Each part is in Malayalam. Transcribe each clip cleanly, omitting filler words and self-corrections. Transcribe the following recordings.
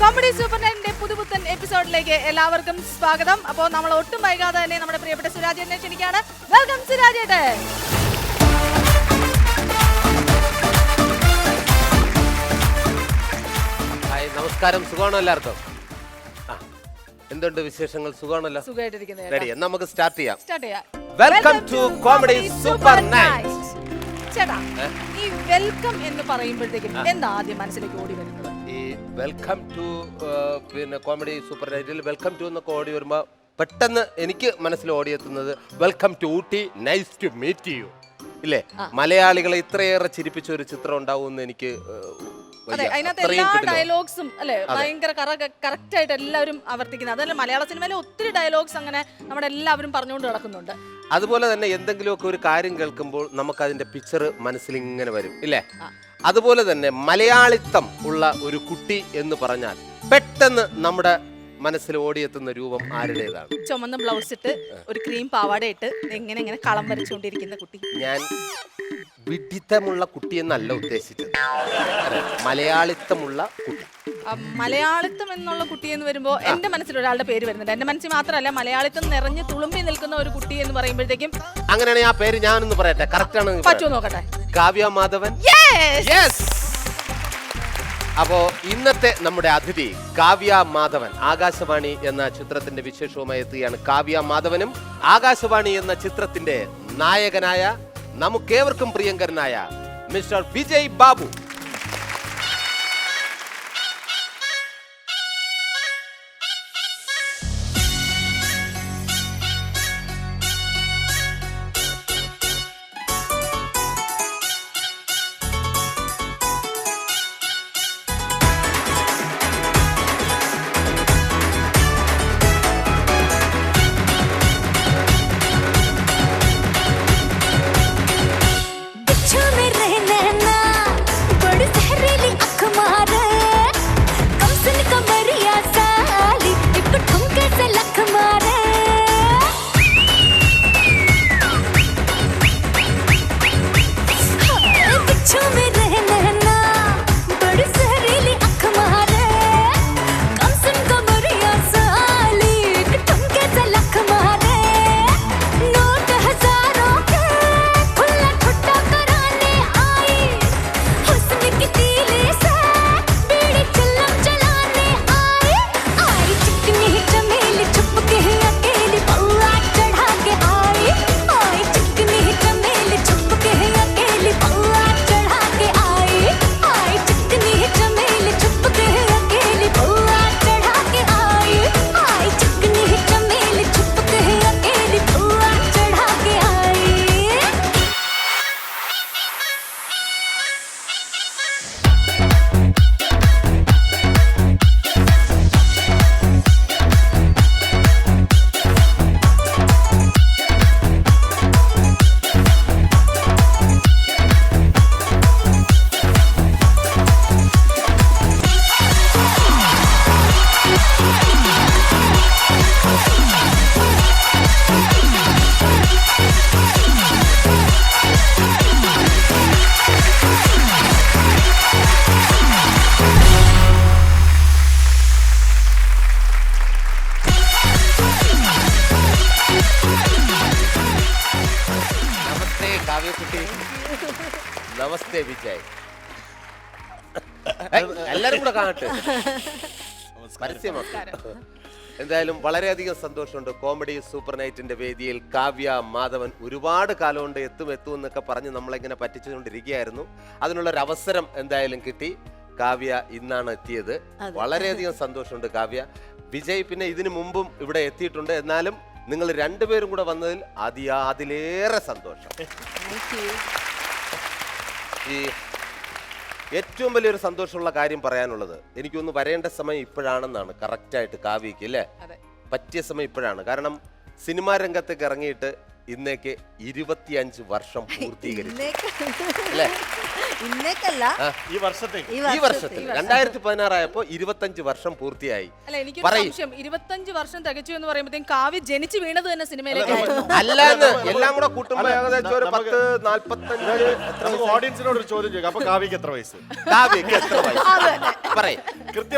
കോമഡി സൂപ്പർ നൈറ്റിന്റെ പുതുപുത്തൻ എപ്പിസോഡിലേക്ക് എല്ലാവർക്കും സ്വാഗതം. അപ്പോൾ നമ്മൾ ഒട്ടും വൈകാതെ തന്നെ നമ്മുടെ പ്രിയപ്പെട്ട സുരാജേട്ടനെ ക്ഷണിക്കുകയാണ്. വെൽക്കം സുരാജേട്ടൻ. ഹായ്, നമസ്കാരം. സുഖമാണോ എല്ലാവർക്കും? എന്തുണ്ട് വിശേഷങ്ങൾ? സുഖമാണല്ലോ? സുഖമായിട്ടിരിക്കുന്നത്. റെഡി? എന്നാ നമുക്ക് സ്റ്റാർട്ട് ചെയ്യാം. Welcome to comedy super night. ചേട്ടാ, ഈ വെൽക്കം എന്ന് പറയുമ്പോഴത്തേക്കും എന്താ ആദ്യം മനസ്സിലേക്ക് ഓടി വരുന്നത്? ഈ വെൽക്കം ടു പിന്നെ കോമഡി സൂപ്പർ നൈറ്റിൽ വെൽക്കം ടു എന്നൊക്കെ ഓടി വരുമ്പോ പെട്ടെന്ന് എനിക്ക് മനസ്സിൽ ഓടിയെത്തുന്നത് welcome to Ooty, nice to meet you ഇല്ലേ? മലയാളികളെ ഇത്രയേറെ ചിരിപ്പിച്ച ഒരു ചിത്രം ഉണ്ടാവുമെന്ന് എനിക്ക് അതെ, അതിനകത്ത് എല്ലാ ഡയലോഗ്സും അല്ലെ ഭയങ്കര കറക്റ്റ് ആയിട്ട് എല്ലാവരും ആവർത്തിക്കുന്നത്. അതല്ല, മലയാള സിനിമയിലെ ഒത്തിരി ഡയലോഗ്സ് അങ്ങനെ നമ്മുടെ എല്ലാവരും പറഞ്ഞുകൊണ്ട് നടക്കുന്നുണ്ട്. അതുപോലെ തന്നെ എന്തെങ്കിലുമൊക്കെ ഒരു കാര്യം കേൾക്കുമ്പോൾ നമുക്ക് അതിന്റെ പിക്ചർ മനസ്സിൽ ഇങ്ങനെ വരും ഇല്ലേ? അതുപോലെ തന്നെ മലയാളിത്തം ഉള്ള ഒരു കുട്ടി എന്ന് പറഞ്ഞാൽ പെട്ടെന്ന് നമ്മുടെ മനസ്സിൽ ഓടിയെത്തുന്ന രൂപം ആരുടേതാണ്? ചുമന്ന ബ്ലൗസ് ഇട്ട് ഒരു ക്രീം പാവാട ഇട്ട് എങ്ങനെ കളം വരച്ചുകൊണ്ടിരിക്കുന്ന കുട്ടി. ഞാൻ വിഡിത്തമുള്ള കുട്ടി എന്നല്ല ഉദ്ദേശിച്ചത്, മലയാളിത്തമുള്ള കുട്ടി. മലയാളിത്തം എന്നുള്ള കുട്ടി എന്ന് വരുമ്പോ എന്റെ മനസ്സിൽ ഒരാളുടെ പേര് വരുന്നുണ്ട്. എന്റെ മനസ്സിൽ മാത്രമല്ല, മലയാളിത്തം നിറഞ്ഞു തുളുമ്പി നിൽക്കുന്ന ഒരു കുട്ടി എന്ന് പറയുമ്പോഴത്തേക്കും അങ്ങനെയാണെങ്കിൽ ആ പേര് ഞാനൊന്ന് പറയട്ടെ. കറക്റ്റ് ആണ്? പറ്റുമോ നോക്കട്ടെ. കാവ്യ മാധവൻ. അപ്പോ ഇന്നത്തെ നമ്മുടെ അതിഥി കാവ്യ മാധവൻ ആകാശവാണി എന്ന ചിത്രത്തിന്റെ വിശേഷവുമായി എത്തുകയാണ്. കാവ്യ മാധവനും ആകാശവാണി എന്ന ചിത്രത്തിന്റെ നായകനായ നമുക്കേവർക്കും പ്രിയങ്കരനായ മിസ്റ്റർ വിജയ് ബാബു. നമസ്തേ വിജയ്. എല്ലാരും കൂടെ കാണട്ടെ. എന്തായാലും വളരെയധികം സന്തോഷമുണ്ട്. കോമഡി സൂപ്പർ നൈറ്റിന്റെ വേദിയിൽ കാവ്യ മാധവൻ ഒരുപാട് കാലം കൊണ്ട് എത്തും എന്നൊക്കെ പറഞ്ഞ് നമ്മളിങ്ങനെ പറ്റിച്ചുകൊണ്ടിരിക്കുകയായിരുന്നു. അതിനുള്ളൊരു അവസരം എന്തായാലും കിട്ടി. കാവ്യ ഇന്നാണ് എത്തിയത്. വളരെയധികം സന്തോഷമുണ്ട് കാവ്യ. വിജയ് പിന്നെ ഇതിനു മുമ്പും ഇവിടെ എത്തിയിട്ടുണ്ട്. എന്നാലും നിങ്ങൾ രണ്ടുപേരും കൂടെ വന്നതിൽ അതിലേറെ സന്തോഷം. ഈ ഏറ്റവും വലിയൊരു സന്തോഷമുള്ള കാര്യം പറയാനുള്ളത്, എനിക്കൊന്ന് വരേണ്ട സമയം ഇപ്പോഴാണെന്നാണ് കറക്റ്റായിട്ട് കാവ്യക്ക് അല്ലേ? പറ്റിയ സമയം ഇപ്പോഴാണ്. കാരണം സിനിമാ രംഗത്തേക്ക് ഇറങ്ങിയിട്ട് ഇന്നേക്ക് 25 വർഷം പൂർത്തീകരിച്ചു. ഇന്നേക്കല്ല, ഈ വർഷത്തിൽ 2016 ആയപ്പോ 25 വർഷം പൂർത്തിയായി. അല്ല, എനിക്ക് സംശയം 25 വർഷം തികച്ചു എന്ന് പറയുമ്പോഴത്തേക്കും കാവ്യ ജനിച്ചു വീണത് തന്നെ സിനിമയിലേക്കായിരുന്നു. അല്ലാന്ന് എല്ലാം കൂടെ കൂട്ടുമ്പോ ഏകദേശം ഒരു 10-45. ഓഡിയൻസിനോട് ഒരു ചോദ്യം ചോദിക്കാം. അപ്പൊ കാവ്യക്ക് എത്ര വയസ്സ്? കാവ്യക്ക് എത്ര വയസ്സ് പറയും.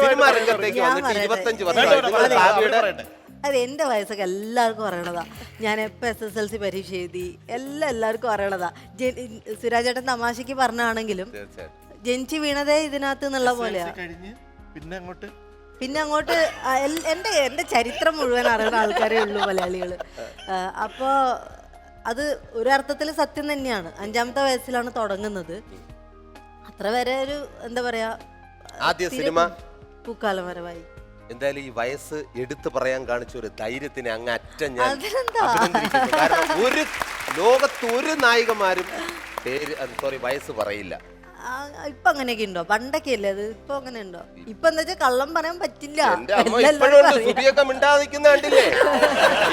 സിനിമാ രംഗത്തേക്ക് വന്നിട്ട് 25 വർഷം കാവ്യയുടെ. അത് എൻ്റെ വയസ്സൊക്കെ എല്ലാവർക്കും അറിയണതാ. ഞാൻ എപ്പോൾ SSLC പരീക്ഷ എഴുതി എല്ലാവർക്കും അറിയണതാ. സുരാജേട്ടൻ തമാശക്ക് പറഞ്ഞാണെങ്കിലും ജനിച്ചു വീണതേ ഇതിനകത്ത് എന്നുള്ള പോലെയാ. പിന്നെ അങ്ങോട്ട് എൻ്റെ ചരിത്രം മുഴുവൻ അറിയുന്ന ആൾക്കാരേ ഉള്ളൂ മലയാളികൾ. അപ്പോൾ അത് ഒരർത്ഥത്തിൽ സത്യം തന്നെയാണ്. 5ാമത്തെ വയസ്സിലാണ് തുടങ്ങുന്നത്. അത്ര വരെ ഒരു എന്താ പറയാ, ആദ്യ സിനിമ പൂക്കാലം വരവായി. എന്തായാലും ഈ വയസ്സ് എടുത്തു പറയാൻ കാണിച്ച ഒരു ധൈര്യത്തിന് അങ്ങ് അറ്റം ഞാൻ അഭിനന്ദിക്കുന്നു. കാരണം ഒരു ലോകത്ത് ഒരു നായികമാരും വയസ്സ് പറയില്ല. ഇപ്പൊ അങ്ങനെയൊക്കെ ഉണ്ടോ? പണ്ടൊക്കെ അല്ലേ അത്, ഇപ്പൊ അങ്ങനെ ഉണ്ടോ? ഇപ്പൊ എന്താ വെച്ചാൽ കള്ളം പറയാൻ പറ്റില്ല. സുബിയൊക്കെ മിണ്ടാതിരിക്കുന്ന കണ്ടില്ലേ?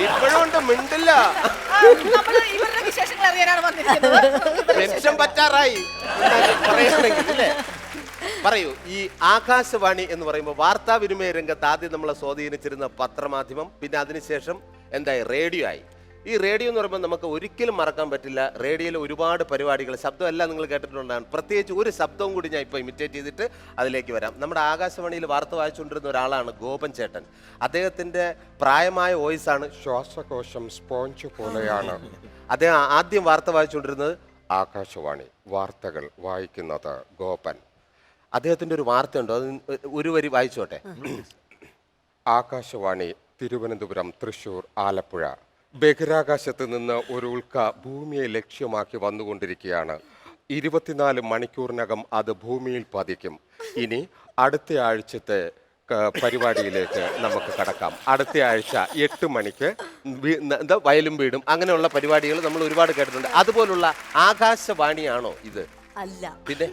ഇപ്പോഴും ഉണ്ട്, മിണ്ടില്ല. ടെൻഷൻ പറ്റാറായി പറയണെങ്കിലേ. പറയൂ, ഈ ആകാശവാണി എന്ന് പറയുമ്പോൾ വാർത്താവിനിമയ രംഗത്ത് ആദ്യം നമ്മളെ സ്വാധീനിച്ചിരുന്ന പത്രമാധ്യമം, പിന്നെ അതിനുശേഷം എന്തായി റേഡിയോ ആയി. ഈ റേഡിയോ എന്ന് പറയുമ്പോൾ നമുക്ക് ഒരിക്കലും മറക്കാൻ പറ്റില്ല. റേഡിയോയിൽ ഒരുപാട് പരിപാടികൾ, ശബ്ദമെല്ലാം നിങ്ങൾ കേട്ടിട്ടുണ്ടാകും. പ്രത്യേകിച്ച് ഒരു ശബ്ദവും കൂടി ഞാൻ ഇപ്പോൾ ഇമിറ്റേറ്റ് ചെയ്തിട്ട് അതിലേക്ക് വരാം. നമ്മുടെ ആകാശവാണിയിൽ വാർത്ത വായിച്ചുകൊണ്ടിരുന്ന ഒരാളാണ് ഗോപൻ ചേട്ടൻ. അദ്ദേഹത്തിൻ്റെ പ്രായമായ വോയിസാണ് ശ്വാസകോശം സ്പോഞ്ച് പോലെയാണ്. അദ്ദേഹം ആദ്യം വാർത്ത വായിച്ചുകൊണ്ടിരുന്നത് ആകാശവാണി, വാർത്തകൾ വായിക്കുന്നത് ഗോപൻ. അദ്ദേഹത്തിൻ്റെ ഒരു വാർത്തയുണ്ടോ, അത് ഒരു വരി വായിച്ചോട്ടെ. ആകാശവാണി, തിരുവനന്തപുരം, തൃശ്ശൂർ, ആലപ്പുഴ. ബഹിരാകാശത്ത് നിന്ന് ഒരു ഉൽക്ക ഭൂമിയെ ലക്ഷ്യമാക്കി വന്നുകൊണ്ടിരിക്കുകയാണ്. 24 മണിക്കൂറിനകം അത് ഭൂമിയിൽ പതിക്കും. ഇനി അടുത്ത ആഴ്ചത്തെ പരിപാടിയിലേക്ക് നമുക്ക് കടക്കാം. അടുത്ത ആഴ്ച 8 മണിക്ക് എന്താ വയലും വീടും അങ്ങനെയുള്ള പരിപാടികൾ നമ്മൾ ഒരുപാട് കേട്ടിട്ടുണ്ട്. അതുപോലുള്ള ആകാശവാണിയാണോ ഇത്? അല്ല, പിന്നെ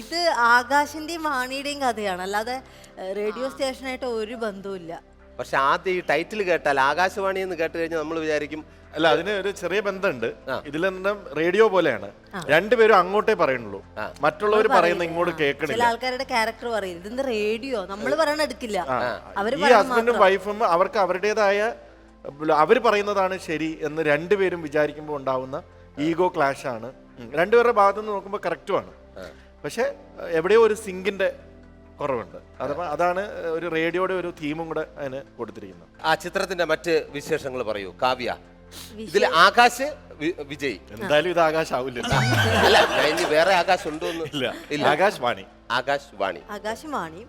ഇത് ആകാശിന്റെയും വാണിയുടെയും കഥയാണ്, അല്ലാതെ റേഡിയോ സ്റ്റേഷനായിട്ട് ഒരു ബന്ധവുമില്ല. പക്ഷെ ആദ്യം ഈ ടൈറ്റിൽ കേട്ടാൽ ആകാശവാണി എന്ന് കേട്ട് കഴിഞ്ഞാൽ നമ്മൾ വിചാരിക്കും. അല്ല, അതിന് ഒരു ചെറിയ ബന്ധമുണ്ട്. ഇതിലെന്താ റേഡിയോ പോലെയാണ്, രണ്ടുപേരും അങ്ങോട്ടേ പറയുന്നുള്ളൂ, മറ്റുള്ളവർ പറയുന്ന ഇങ്ങോട്ട് കേൾക്കണില്ല. ചില ആൾക്കാരുടെ ക്യാരക്ടർ പറയും ഇതെന്ത് റേഡിയോ, നമ്മൾ പറയണ എടുക്കില്ല. ഈ ഹസ്ബൻഡും വൈഫും അവർക്ക് അവരുടേതായ, അവർ പറയുന്നതാണ് ശരി എന്ന് രണ്ടുപേരും വിചാരിക്കുമ്പോൾ ഉണ്ടാവുന്ന ഈഗോ ക്ലാഷ് ആണ്. രണ്ടുപേരുടെ ഭാഗത്തുനിന്ന് നോക്കുമ്പോൾ കറക്റ്റുമാണ്, പക്ഷെ എവിടെയോ ഒരു സിങ്കിന്റെ കുറവുണ്ട്. അതാണ് ഒരു റേഡിയോയുടെ ഒരു തീമും കൂടെ അതിന് കൊടുത്തിരിക്കുന്നത്. ആ ചിത്രത്തിന്റെ മറ്റ് വിശേഷങ്ങൾ പറയൂ കാവ്യ. ഇതിൽ ആകാശ് വിജയ്. എന്തായാലും ഇത് ആകാശ് ആവില്ല. അല്ല, ഇനി വേറെ ആകാശ് ഉണ്ടോ? ഇല്ല, ആകാശവാണി. ആകാശവാണി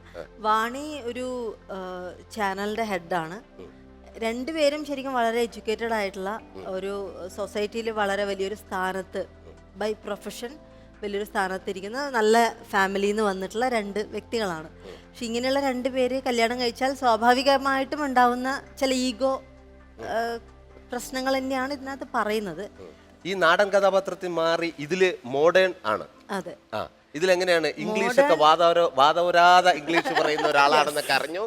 വാണി ഒരു ചാനലിന്റെ ഹെഡാണ്. രണ്ടുപേരും ശരിക്കും വളരെ എഡ്യൂക്കേറ്റഡ് ആയിട്ടുള്ള ഒരു സൊസൈറ്റിയിൽ വളരെ വലിയൊരു സ്ഥാനത്ത്, ബൈ പ്രൊഫഷൻ വലിയൊരു സ്ഥാനത്തിരിക്കുന്ന നല്ല ഫാമിലിയിൽ നിന്ന് വന്നിട്ടുള്ള 2 വ്യക്തികളാണ്. പക്ഷെ ഇങ്ങനെയുള്ള 2 പേര് കല്യാണം കഴിച്ചാൽ സ്വാഭാവികമായിട്ടും ഉണ്ടാവുന്ന ചില ഈഗോ പ്രശ്നങ്ങൾ തന്നെയാണ് ഇതിനകത്ത് പറയുന്നത്. ഈ നാടൻ കഥാപാത്രത്തിൽ മാറി ഇതില് മോഡേൺ ആണ്. അതെ, ഇതിലെങ്ങനെയാണ് ഇംഗ്ലീഷൊക്കെ വാദവരാതെ ഇംഗ്ലീഷ് പറയുന്ന ഒരാളാണെന്നൊക്കെ അറിഞ്ഞു.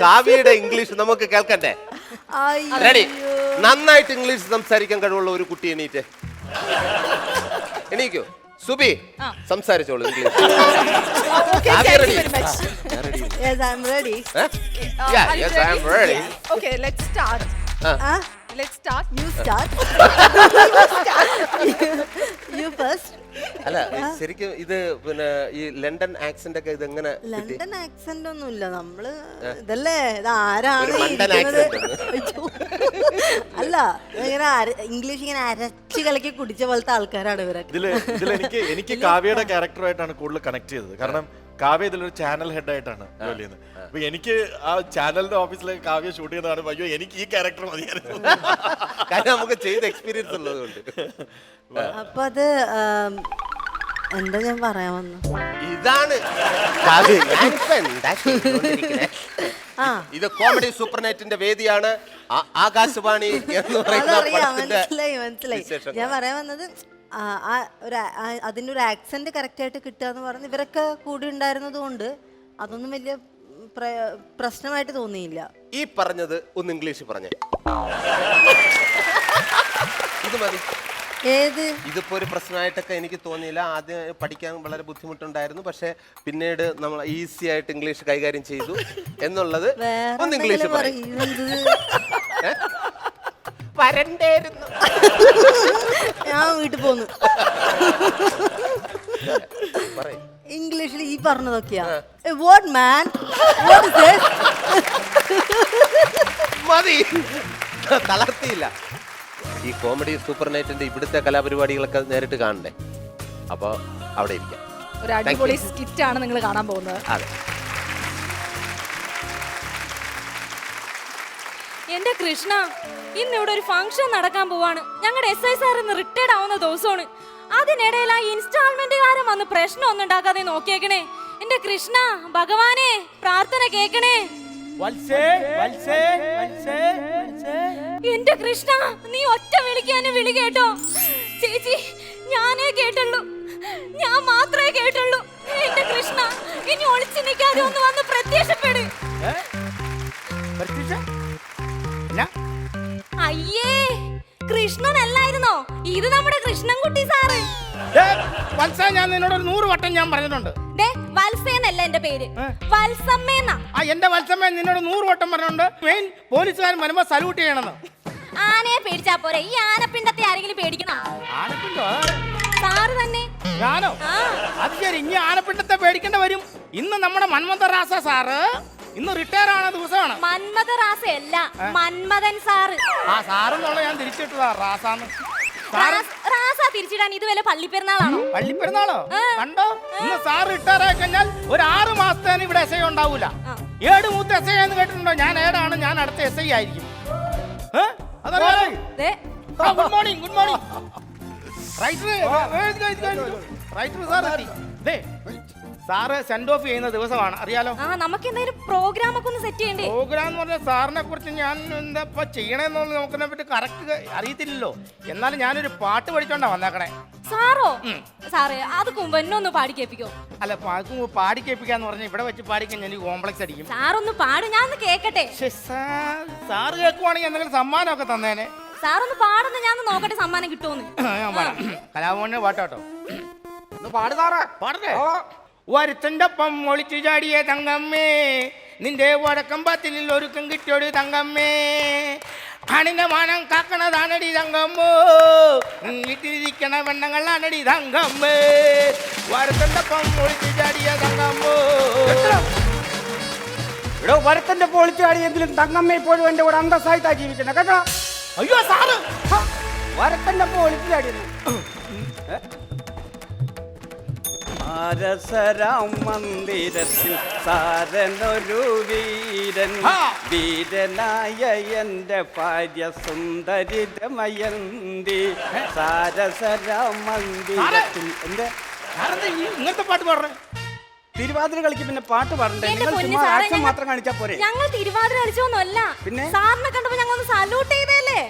കാവ്യയുടെ ഇംഗ്ലീഷ് നമുക്ക് കേൾക്കണ്ടേ? റെഡി? നന്നായിട്ട് ഇംഗ്ലീഷ് സംസാരിക്കാൻ കഴിവുള്ള ഒരു കുട്ടി എണീറ്റ് എണീക്കോ? സുബി സംസാരിച്ചോളൂ English. Yes, I'm ready. Yes, I'm ready. Okay, let's start. Let's start. You start. You first. അല്ല, ശരിക്കും ഇത് പിന്നെ ഈ ലണ്ടൻ ആക്സന്റ് ഒക്കെ ഇതെങ്ങനെ? ലണ്ടൻ ആക്സന്റ് ഒന്നുമില്ല, നമ്മള് ഇതല്ലേ, ഇത് ആരാണ് അല്ല, ഇങ്ങനെ ഇംഗ്ലീഷ് ഇങ്ങനെ അരച്ച് കലക്കി കുടിച്ച പോലത്തെ ആൾക്കാരാണ് ഇവരൊക്കെ. എനിക്ക് കാവ്യയുടെ ക്യാരക്ടറായിട്ടാണ് കൂടുതൽ കണക്ട് ചെയ്തത്. കാരണം കാവ്യ ഇതിലൊരു ചാനൽ ഹെഡ് ആയിട്ടാണ് ജോലി ചെയ്യുന്നത്. അപ്പൊ എനിക്ക് ആ ചാനലിന്റെ ഓഫീസിലേക്ക് കാവ്യ ഷൂട്ട് ചെയ്യുന്നതാണ്, അയ്യോ എനിക്ക് ഈ ക്യാരക്ടർ മതിയായിരുന്നു. കാരണം നമുക്ക് ചെയ്ത എക്സ്പീരിയൻസ് ഉള്ളതുകൊണ്ട്. അപ്പൊ അത് എന്താ ഞാൻ പറയാൻ വന്നു, ഇതാണ് ഇത് കോമഡി സൂപ്പർ നൈറ്റിന്റെ വേദിയാണ് ആകാശവാണി എന്ന് മനസ്സിലായി. ഞാൻ പറയാൻ വന്നത് അതിൻ്റെ ഒരു ആക്സെന്റ് കറക്റ്റ് ആയിട്ട് കിട്ടുക എന്ന് പറഞ്ഞ് ഇവരൊക്കെ കൂടി ഉണ്ടായിരുന്നത് കൊണ്ട് അതൊന്നും വലിയ പ്രശ്നമായിട്ട് തോന്നിയില്ല. ഈ പറഞ്ഞത് ഒന്ന് ഇംഗ്ലീഷ് പറഞ്ഞേ, ഇത് മതി. ഏത് ഇതിപ്പോ ഒരു പ്രശ്നമായിട്ടൊക്കെ എനിക്ക് തോന്നിയില്ല. ആദ്യം പഠിക്കാൻ വളരെ ബുദ്ധിമുട്ടുണ്ടായിരുന്നു, പക്ഷെ പിന്നീട് നമ്മൾ ഈസി ആയിട്ട് ഇംഗ്ലീഷ് കൈകാര്യം ചെയ്തു എന്നുള്ളത് ഒന്ന് ഇംഗ്ലീഷ് പറയും. വരണ്ടായിരുന്നു. ഞാൻ വീട്ടിൽ പോന്നു. പറയും ഇംഗ്ലീഷിൽ ഈ പറഞ്ഞതൊക്കെയാ. What man, what is this? മതി, തളർത്തിയില്ല. ഈ കോമഡി സൂപ്പർ നൈറ്റിന്റെ ഇവിടുത്തെ കലാപരിപാടികളൊക്കെ നേരിട്ട് കാണണ്ടേ, അപ്പൊ അവിടെ ഇരിക്കാം. ഒരു അടിപൊളി സ്കിറ്റ് ആണ് നിങ്ങൾ കാണാൻ പോകുന്നത്. അതെ. എന്റെ കൃഷ്ണ, ഇന്ന് ഇവിടെ ഒരു ഫംഗ്ഷൻ നടക്കാൻ പോവാണ്. ഞങ്ങളുടെ SI സാർ ഇന്ന് റിട്ടയർഡ് ആവുന്ന ദിവസമാണ്. അതിനിടയിൽ ആ ഇൻസ്റ്റാൾമെന്റുകാരൻ വന്ന് പ്രശ്നം ഒന്നും ഉണ്ടാക്കാതെ നോക്കിയേക്കണേ. എന്റെ കൃഷ്ണ ഭഗവാനെ, പ്രാർത്ഥന കേക്കണേ. എന്റെ കൃഷ്ണ, നീ ഒറ്റ വിളിക്കാനെ വിളി കേട്ടോ. ചേച്ചി, ഞാനേ കേട്ടുള്ളൂ, ഞാൻ മാത്രമേ കേട്ടുള്ളൂ. എന്റെ കൃഷ്ണ, ഇനി ഒളിച്ചു നിൽക്കാതെ ഒന്ന് വന്ന് പ്രത്യക്ഷപ്പെട്. അയ്യേ, കൃഷ്ണനല്ലായിരുന്നോ ഇത്? നമ്മുടെ കൃഷ്ണൻകുട്ടി സാറ്. ഞാൻ നിന്നോട് 100 വട്ടം ഞാൻ പറഞ്ഞിട്ടുണ്ട്. വത്സേന്നല്ല എന്റെ പേര്, വത്സമ്മേന്നാ. എന്റെ വത്സമ്മ നിന്നോട് 100 വട്ടം പറഞ്ഞിട്ടുണ്ട് മെയിൻ പോലീസുകാരൻ വരുമ്പോ സല്യൂട്ട് ചെയ്യണമെന്ന്. ആനയെ പേടിച്ചാ പോരെ, ഈ ആനപ്പിണ്ടത്തെ ആരെങ്കിലും പേടിക്കണം? ആനപ്പിണ്ടോ? സാറ് തന്നെ. ഞാനോ? അത് ശരി, ഇനി ആനപ്പിണ്ടത്തെ പേടിക്കേണ്ട വരും. ഇന്ന് നമ്മുടെ മന്മഥറാസ സാറ് ഇന്ന് റിട്ടയർ ആവുന്ന ദിവസമാണ്. മന്മഥറാസയല്ല, മന്മഥൻ സാറ്. ആ സാറെന്നുള്ള ഞാൻ തിരിച്ചിട്ടതാ റാസാന്ന്. റാസ തിരിച്ചിടാൻ ഇത് വല്ല പള്ളിപ്പെരുന്നാളാണോ? പള്ളിപ്പെരുന്നാളോ? കണ്ടോ, ഇന്ന് സാർ റിട്ടയർ ആയി കഴിഞ്ഞാൽ ഒരു 6 മാസത്തേന് ഇവിടെ SI ഉണ്ടാവൂല. 7 മൂത്ത SI എന്ന് കേട്ടിട്ടുണ്ടോ? ഞാൻ 7 ഞാൻ അടുത്ത SI ആയിരിക്കും. Good morning, good morning. Writer sir എത്തി. സാറ് സെൻഡ് ഓഫ് ചെയ്യുന്ന ദിവസമാണ്, അറിയാലോ. നമുക്ക് എന്തെങ്കിലും പ്രോഗ്രാം ഒക്കെ ഒന്ന് സെറ്റ് ചെയ്യണ്ടേ? പ്രോഗ്രാം എന്ന് പറഞ്ഞാൽ സാറിനെ കുറിച്ച് ഞാൻ എന്താ ചെയ്യണേന്നുള്ള നോക്കുന്നതിനെ പറ്റി കറക്റ്റ് അറിയത്തില്ലല്ലോ. എന്നാലും ഞാനൊരു പാട്ട് പഠിച്ചോണ്ടാ വന്നേക്കണേ. സാറോ? സാറേ, അത് കുമ്പന്നൊന്ന് പാടി കേൾപ്പിക്കോ? അല്ല, പാടി കേൾപ്പിക്കാന്ന് പറഞ്ഞാൽ ഇവിടെ വെച്ച് പാടിക്കാൻ എനിക്ക് കോംപ്ലക്സ് അടിക്കും. സാറൊന്ന് പാടും, ഞാൻ ഒന്ന് കേക്കട്ടെ. സാറ് കേൾക്കുവാണെങ്കിൽ എന്തെങ്കിലും സമ്മാനമൊക്കെ തന്നേനെ. സാറൊന്ന് പാടുന്ന ഞാൻ നോക്കട്ടെ സമ്മാനം കിട്ടുമെന്ന്. ഞാൻ പാടാം. കലാഭവന്റെ പാട്ടാട്ടോ. പാടുതാറ പാടട്ടെ. ഒരുത്തൻ്റെ ഒപ്പം ഒളിച്ചു ചാടിയ തങ്കമ്മേ, നിന്റെ വടക്കം പത്തിലിൽ ഒരുക്കം കിട്ടിയൊരു തങ്കമ്മേ, ആണിന്റെ മാനം കാക്കണതാണടി തങ്കമ്മോ, വീട്ടിലിരിക്കണ വെണ്ണങ്ങളാണടി തങ്കമ്മേ, ഒരുത്തൻ്റെ ഒപ്പം ഒളിച്ചു ചാടിയ തങ്കമ്മോ. ഇവിടെ വരത്തന്റെ പൊളിച്ചു ചാടിയെങ്കിലും തങ്കമ്മ ഇപ്പോഴും എന്റെ കൂടെ അന്തസ്സായിട്ടാ ജീവിക്കുന്നത് കേട്ടോ. അയ്യോ സാറ്, വരത്തന്റെ പൊളിച്ചു ചാടിയത് ആരസരാം മന്ദിരത്തിൽ സാരനൊരു വീരൻ, വീരനായ എന്റെ ഭാര്യ സുന്ദരി രമയന്തി, സാരസരാം മന്ദിരത്തിൽ. എന്റെ ഇങ്ങനത്തെ പാട്ട് പാടുറേ. തിരുവാതിര കളിക്ക് പിന്നെ പാട്ട് പാടണ്ടേ? നിങ്ങൾ ചുമ്മാ ആക്ഷൻ മാത്രം കാണിച്ചാ പോരെ? ഞങ്ങൾ തിരുവാതിര കളിച്ചോന്നല്ല, പിന്നെ സാറിനെ കണ്ടപ്പോ ഞങ്ങൾ ഒന്ന് സല്യൂട്ട് ചെയ്തല്ലേ.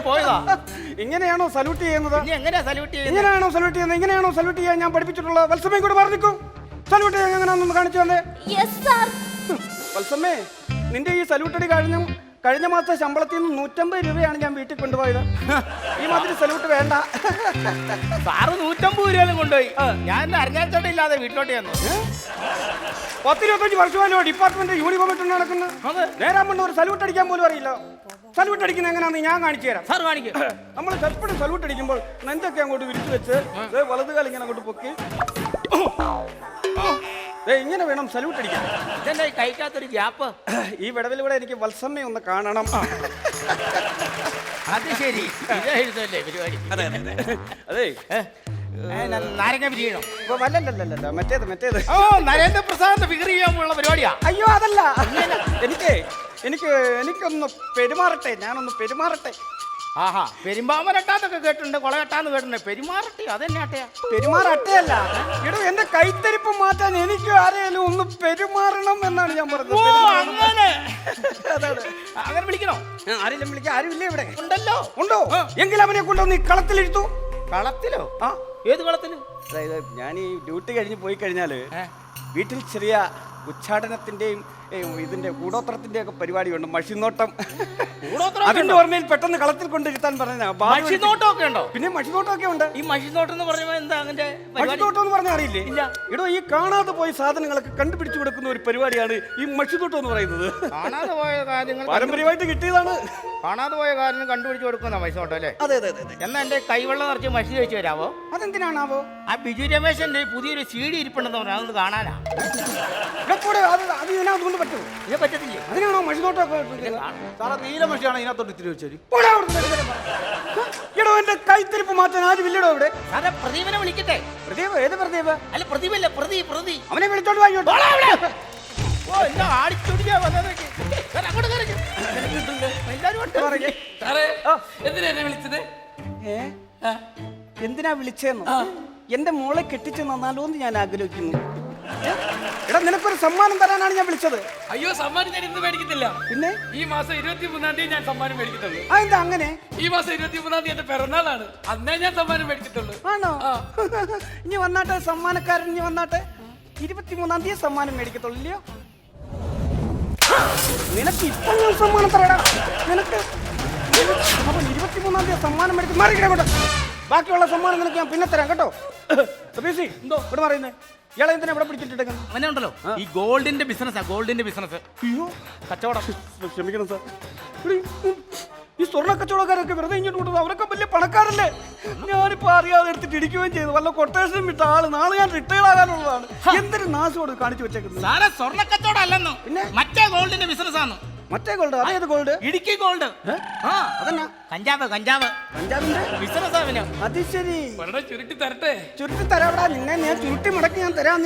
പോയതാ. ഇങ്ങനെയാണോ സല്യൂട്ട് ചെയ്യുന്നത്? എങ്ങനെയാ സല്യൂട്ട് ചെയ്യുന്നത്? ഇങ്ങനെയാണോ സല്യൂട്ട് ചെയ്യുന്നത്? ഇങ്ങനെയാണോ സല്യൂട്ട് ചെയ്യാൻ ഞാൻ പഠിപ്പിച്ചിട്ടുള്ള? വത്സമ്മയും കൂടെ പറഞ്ഞിരിക്കും സല്യൂട്ട് ചെയ്യാൻ എങ്ങനെയാണെന്ന് കാണിച്ചു തന്നെ. വത്സമ്മേ, നിന്റെ ഈ സല്യൂട്ടടി കഴിഞ്ഞ മാസത്തെ ശമ്പളത്തിൽ നിന്ന് 150 രൂപയാണ് ഞാൻ വീട്ടിൽ കൊണ്ടുപോയത്. ഈ മാതിരി സല്യൂട്ട് വേണ്ട. സാറ് 150 രൂപയും കൊണ്ടുപോയി. ഞാൻ അറിഞ്ഞാച്ചോട്ടെ ഇല്ലാതെ വീട്ടിലോട്ട് ചെന്നു. 10-25 വർഷമായല്ലോ ഡിപ്പാർട്ട്മെന്റ് യൂണിഫോം ഇട്ട് നടക്കുന്നത്. നേരാൻ കൊണ്ട് ഒരു സല്യൂട്ട് അടിക്കാൻ പോലും അറിയില്ല. സല്യൂട്ട് അടിക്കുന്നത് എങ്ങനെയാണെന്ന് ഞാൻ കാണിച്ചു തരാം. സാർ കാണിക്കും. നമ്മൾ എപ്പോഴും സല്യൂട്ട് അടിക്കുമ്പോൾ നെഞ്ചൊക്കെ അങ്ങോട്ട് വിരിച്ചു വെച്ച് വലത് കാലം ഇങ്ങനെ അങ്ങോട്ട് പൊക്കി ഇങ്ങനെ വേണം സല്യൂട്ട് അടിക്കാൻ. ഇതെന്താ കഴിക്കാത്തൊരു ഗ്യാപ്പ്? ഈ വിടവിലൂടെ എനിക്ക് വത്സമ്മയെ ഒന്ന് കാണണം. അത് ശരി, ഇതെഴുതല്ലേ പരിപാടി? അതെ, നാരങ്ങ പിരിയണോ? വല്ലല്ല മറ്റേത്. ഓ, നരേന്ദ്രപ്രസാദിന്റെ ഫിഗർ ചെയ്യാനുള്ള പരിപാടിയാ. അയ്യോ അതല്ല, എനിക്കൊന്ന് പെരുമാറട്ടെ, ഞാനൊന്ന് പെരുമാറട്ടെ. ആഹാ, പെരുമ്പാമരട്ടാന്നൊക്കെ കേട്ടിട്ടുണ്ട്, കൊളകെട്ടാന്ന് കേട്ടിട്ടുണ്ട്. പെരുമാറട്ടെ, അതെന്നെ അട്ടയാ? പെരുമാറട്ടയല്ല, ഇടോ എന്റെ കൈത്തരിപ്പ് മാറ്റാൻ എനിക്ക് ആരെയും ഒന്ന് പെരുമാറണം എന്നാണ് ഞാൻ പറഞ്ഞത്. അങ്ങനെ അങ്ങനെ വിളിക്കണോ? ആരെങ്കിലും വിളിക്കാൻ ആരുമില്ലേ ഇവിടെ? ഉണ്ടല്ലോ. ഉണ്ടോ? എങ്കിൽ അവനെ കൊണ്ടുവന്ന് ഈ കളത്തിലിരുത്തു. കളത്തിലോ? ഏത് കളത്തില്? അതായത് ഞാൻ ഈ ഡ്യൂട്ടി കഴിഞ്ഞ് പോയി കഴിഞ്ഞാല് വീട്ടിൽ ചെറിയ ഉച്ചാടനത്തിന്റെയും ഇതിന്റെ കൂടോത്രത്തിന്റെ ഒക്കെ പരിപാടിയുണ്ട്, മഷിനോട്ടം. കൂടോത്രം അതിന്റെ ഓർമ്മയിൽ പെട്ടെന്ന് കളത്തിൽ കൊണ്ടിരുത്താൻ പറഞ്ഞാ. മഷിനോട്ടമൊക്കെ ഉണ്ടോ? പിന്നെ മഷിനോട്ടമൊക്കെ ഉണ്ട്. ഈ മഷിനോട്ടം എന്ന് പറഞ്ഞാൽ എന്താ അതിന്റെ മഷിനോട്ടം എന്ന് പറഞ്ഞാൽ അറിയില്ലേ? ഇടോ, ഈ കാണാതെ പോയ സാധനങ്ങളൊക്കെ കണ്ടുപിടിച്ചു കൊടുക്കുന്ന ഒരു പരിപാടിയാണ് ഈ മഷിനോട്ടം എന്ന് പറയുന്നത്. കാണാതെ പോയ കാര്യങ്ങൾ പാരമ്പര്യമായിട്ട് കിട്ടിയതാണ്. കാണാതെ പോയ കാര്യം കണ്ടുപിടിച്ച് കൊടുക്കുന്ന മഷിനോട്ടം അല്ലേ? അതെ അതെ അതെ. എന്നാ എന്റെ കൈവെള്ളം നിറച്ച് മഷി വെച്ച് തരാവോ? അതെന്തിനാണാവോ? ആ ബിജു രമേശന്റെ പുതിയൊരു CD ഇരിപ്പുണ്ടെന്ന് പറഞ്ഞു, അതൊന്ന് കാണാനാ. അത് ഇതിനകത്തുകൊണ്ട് പറ്റുമോ? ഇത് പറ്റത്തില്ലേ? അതിനാണോ മഷിനോട്ടമൊക്കെ? സാറേ നീല മഷിയാണ് ഇതിനകത്തോട്ട് ഇത്തിരി വെച്ചേരി. എടോ, എന്റെ കൈത്തിരിപ്പ് മാറ്റാൻ ആരും ഇല്ലടോ ഇവിടെ. സാറേ പ്രദീപനെ വിളിക്കട്ടെ. പ്രദീപ്? ഏത് പ്രദീപ്? അല്ല പ്രദീപല്ല, പ്രദീ. അവനെ വിളിച്ചോണ്ട് വാ ഇങ്ങോട്ട്. ഓ എന്താ ആടിച്ചൊടിക്കാ വന്നതൊക്കെ. അങ്ങോട്ട് കയറി. എല്ലാരും ഉണ്ട്. ഏ? എന്തിനാ വിളിച്ചേന്നോ? എന്റെ മോളെ കെട്ടിച്ച് നന്നാലോ എന്ന് ഞാൻ ആഗ്രഹിക്കുന്നു. എടാ, നിനക്കൊരു സമ്മാനം തരാനാണ് ഞാൻ വിളിച്ചത്. അയ്യോ, സമ്മാനം ഞാൻ ഇന്ന് മേടിക്കത്തില്ല. പിന്നെ ഈ മാസം 23-ാം തീയതി ഞാൻ സമ്മാനം മേടിക്കത്തുള്ളൂ. എന്താ അങ്ങനെ? ഈ മാസം 23-ാം തീയതി എന്റെ പിറന്നാളാണ്. അന്നേ ഞാൻ സമ്മാനം മേടിക്കത്തുള്ളൂ. ആണോ? ഇനി വന്നാട്ടെ സമ്മാനക്കാരൻ, ഇനി വന്നാട്ടെ. 23-ാം തീയതി സമ്മാനം മേടിക്കത്തുള്ളൂ, ഇല്ലയോ? നിനക്ക് ഇപ്പൊ ഞാൻ സമ്മാനം തരാടാ. നിനക്ക് അപ്പൊ 23-ാം തീയതി സമ്മാനം മേടിക്കും. മാറിക്കോട്ടെ. ബാക്കിയുള്ള സമ്മാനം നിനക്ക് ഞാൻ പിന്നെ തരാം കേട്ടോ. സതീശി, എന്തോ ഇവിടെ പറയുന്നേ? ഇയാളെ എന്തിനാ ഇവിടെ പിടിച്ചിട്ടിട്ടേക്കുന്നത്? അങ്ങനെ ഉണ്ടല്ലോ, ഈ ഗോൾഡിന്റെ ബിസിനസ്സാ, ഗോൾഡിന്റെ ബിസിനസ്. അയ്യോ, കച്ചവടം. ക്ഷമിക്കണം സാർ. ഈ സ്വർണ്ണ കച്ചവടക്കാരൊക്കെ വെറുതെ ഇങ്ങോട്ട് കൊണ്ടുവന്നു. അവരൊക്കെ വലിയ പണക്കാരല്ലേ? ഞാനിപ്പോ അറിയാതെ എടുത്തിട്ട് ഇടിക്കുകയും ചെയ്തു. വല്ല കൊട്ടേഷൻ വിട്ട ആള്. നാളെ ഞാൻ റിട്ടയർ ആകാനുള്ളതാണ്. എന്തൊരു നാശോട് കാണിച്ചു വെച്ചേക്കുന്നത്. സാറേ സ്വർണ്ണ കച്ചവടം അല്ലെന്നോ, പിന്നെ മറ്റേ ഗോൾഡിന്റെ ബിസിനസ് ആണ്. മറ്റേ ഗോൾഡ്? അതേത് ഗോൾഡ്? ഇടുക്കി ഗോൾഡ്. ആ അതെന്നാ? കഞ്ചാവ് പഞ്ചാബിന്റെ ബിസിനസ് ആണ്. അത് ശരി. വളരെ ചുരുട്ടി തരട്ടെ. ചുരുട്ടി തരാവിടാ. നിന്നെ ഞാൻ ചുരുട്ടി മുടക്കി ഞാൻ തരാം.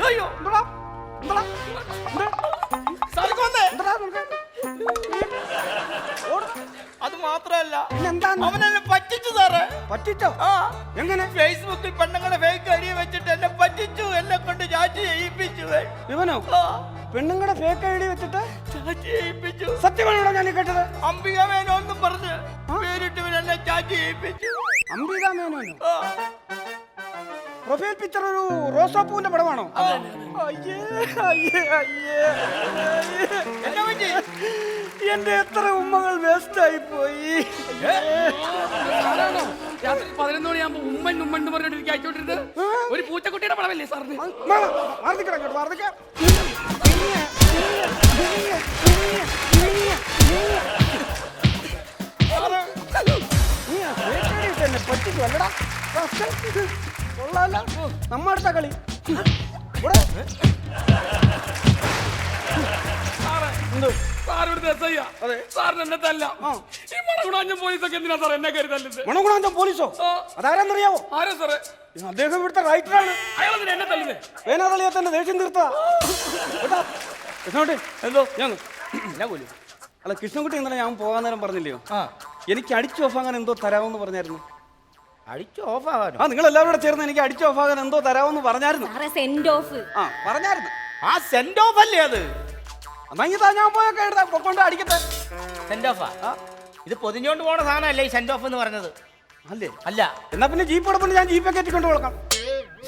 അയ്യോ അത് മാത്രല്ല, അവനെന്നെ പറ്റിച്ചു സാറേ. പറ്റിച്ചോ? ആ, എങ്ങനെ? ഫേസ്ബുക്കിൽ പെണ്ണുങ്ങളെ ഫേക്ക് ഐഡിയ വെച്ചിട്ട് എന്നെ പറ്റിച്ചു. എന്നെ കൊണ്ട് ചാറ്റ് ചെയ്യിപ്പിച്ചു. ഇവനോ? പെണ്ണുങ്ങളുടെ ഫേക്ക് ഐഡി വെച്ചിട്ട് ചാറ്റ് ചെയ്യിപ്പിച്ചു. സത്യമാണോ ഞാൻ കേട്ടത്? അംബിക മേനോന്നും പറഞ്ഞ് പേരിട്ട് ഇവനെന്നെ ചാറ്റ് ചെയ്യിപ്പിച്ചു. അംബിക മേനോനോ? പ്രൊഫൈൽ പിക്ചർ ഒരു റോസാപ്പൂവിന്റെ പടമാണോ? അയ്യേ അയ്യേ അയ്യേ. എന്നാ പറ്റി? എന്റെ എത്ര ഉമ്മകൾ വേസ്റ്റ് ആയി പോയി. ആരാണോ രാത്രി 11 മണിയാകുമ്പോ ഉമ്മൻ എന്ന് പറഞ്ഞിട്ട് എനിക്ക് അയച്ചോണ്ടിരുന്നത്? ഒരു പൂച്ചക്കുട്ടിയുടെ പടമല്ലേ സാറിന്? പറ്റിക്കല്ലടാ. കൊള്ളാല്ല നമ്മടുത്ത കളി. സാറിന് എന്നെ തല്ല. ഈ മണഗുണാഞ്ചം പോലീസൊക്കെ എന്തിനാ സാർ എന്നെ കയറി തല്ലുന്നത്? മണഗുണാഞ്ചം പോലീസോ? അതാരെന്നറിയാവോ? ആരാ സാറേ? അദ്ദേഹം ഇവിടുത്തെ റൈറ്ററാണ്. അയാളെന്തിനാ എന്നെ തല്ലുന്നേ? വേനാതളിയെ തന്നെ ദേഷ്യം തീർത്താ. എന്തോ ഞാൻ അല്ല, കൃഷ്ണൻകുട്ടി ഇന്നലെ ഞാൻ പോകാൻ നേരം പറഞ്ഞില്ലയോ, എനിക്ക് അടിച്ച് ഓഫാകാൻ എന്തോ തരാമെന്ന് പറഞ്ഞായിരുന്നു. അടിച്ചു ഓഫാകാനോ? ആ, നിങ്ങൾ എല്ലാവരും കൂടെ ചേർന്ന് എനിക്ക് അടിച്ച് ഓഫാകാൻ എന്തോ തരാമെന്ന് പറഞ്ഞായിരുന്നു. Send off. ആ, പറഞ്ഞായിരുന്നു. ആ സെൻഡ് ഓഫ് അല്ലേ അത്? എന്നാ ഞാൻ പോയൊക്കെ എഴുതാ കൊണ്ട് അടിക്കട്ടെ. സെൻഡ് ഓഫാ? ഇത് പൊതിഞ്ഞോണ്ട് പോണ സാധനമല്ലേ ഈ സെൻഡ് ഓഫ് എന്ന് പറഞ്ഞത്? അല്ലേ? അല്ല. എന്നാ പിന്നെ ജീപ്പ് എടുപ്പിന് ഞാൻ ജീപ്പെ കെട്ടിക്കൊണ്ട് കൊടുക്കാം.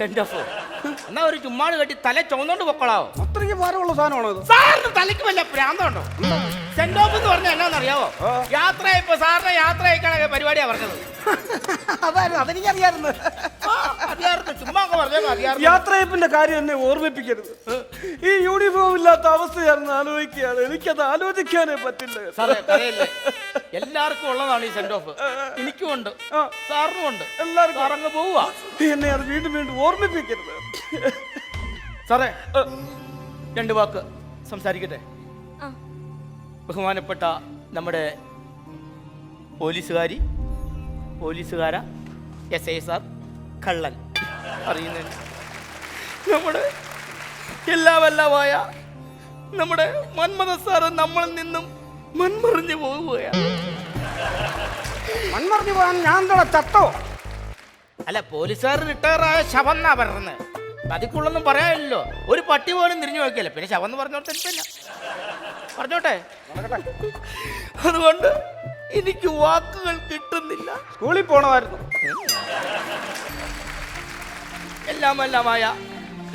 സെൻഡ് ഓഫ് എന്നാ ഒരു ചുമ്മാട് കെട്ടി തല ചുവന്നോണ്ട് പൊക്കളാവോ? അത്രയ്ക്ക് ഭാരമുള്ള സാധനമാണോ ഇത്? സാറിന് തലയ്ക്ക് വല്ല ഭ്രാന്തമുണ്ടോ? സെൻഡ് ഓഫ് എന്ന് പറഞ്ഞാൽ എന്നാന്നറിയാവോ? യാത്ര ഇപ്പൊ സാറിനെ യാത്ര അയക്കണ പരിപാടിയാ പറഞ്ഞത്. അതായിരുന്നു, അതെനിക്കറിയായിരുന്നു. ചുമ്മാ പറഞ്ഞ യാത്രയപ്പിന്റെ കാര്യം എന്നെ ഓർമ്മിപ്പിക്കരുത്. ഈ യൂണിഫോം ഇല്ലാത്ത അവസ്ഥ ഞാൻ ആലോചിക്കുകയാണ്. എനിക്കത് ആലോചിക്കാനേ പറ്റില്ല. സാറേ കരയല്ലേ, എല്ലാവർക്കും ഉള്ളതാണ് ഈ സെൻഡ് ഓഫ്. എനിക്കും ഉണ്ട്, സാറിനും ഉണ്ട്. എല്ലാവർക്കും സാറങ്ങ് പോവുക. എന്നെ അത് വീണ്ടും വീണ്ടും ഓർമ്മിപ്പിക്കരുത്. സാറേ രണ്ട് വാക്ക് സംസാരിക്കട്ടെ? ബഹുമാനപ്പെട്ട നമ്മുടെ പോലീസുകാര SI സാർ കള്ളൻ അറിയുന്ന നമ്മുടെ എല്ലാവല്ലമായ നമ്മുടെ മന്മഥ സാറ് നമ്മളിൽ നിന്നും മൺമറിഞ്ഞു പോവുകയാണ്. മൺമറിഞ്ഞു പോകാൻ ഞാൻ ചത്തോ? അല്ല, പോലീസുകാർ റിട്ടയർ ആയ ശവം എന്നാ പറഞ്ഞത്. അതിക്കുള്ളൊന്നും പറയാനില്ലല്ലോ. ഒരു പട്ടി പോലും തിരിഞ്ഞു നോക്കിയല്ലേ. പിന്നെ ശവം എന്ന് പറഞ്ഞോട്ടെ, പറഞ്ഞോട്ടെ. അതുകൊണ്ട് എനിക്ക് വാക്കുകൾ കിട്ടുന്നില്ല. സ്കൂളിൽ പോണമായിരുന്നു. എല്ലാമെല്ലാമായ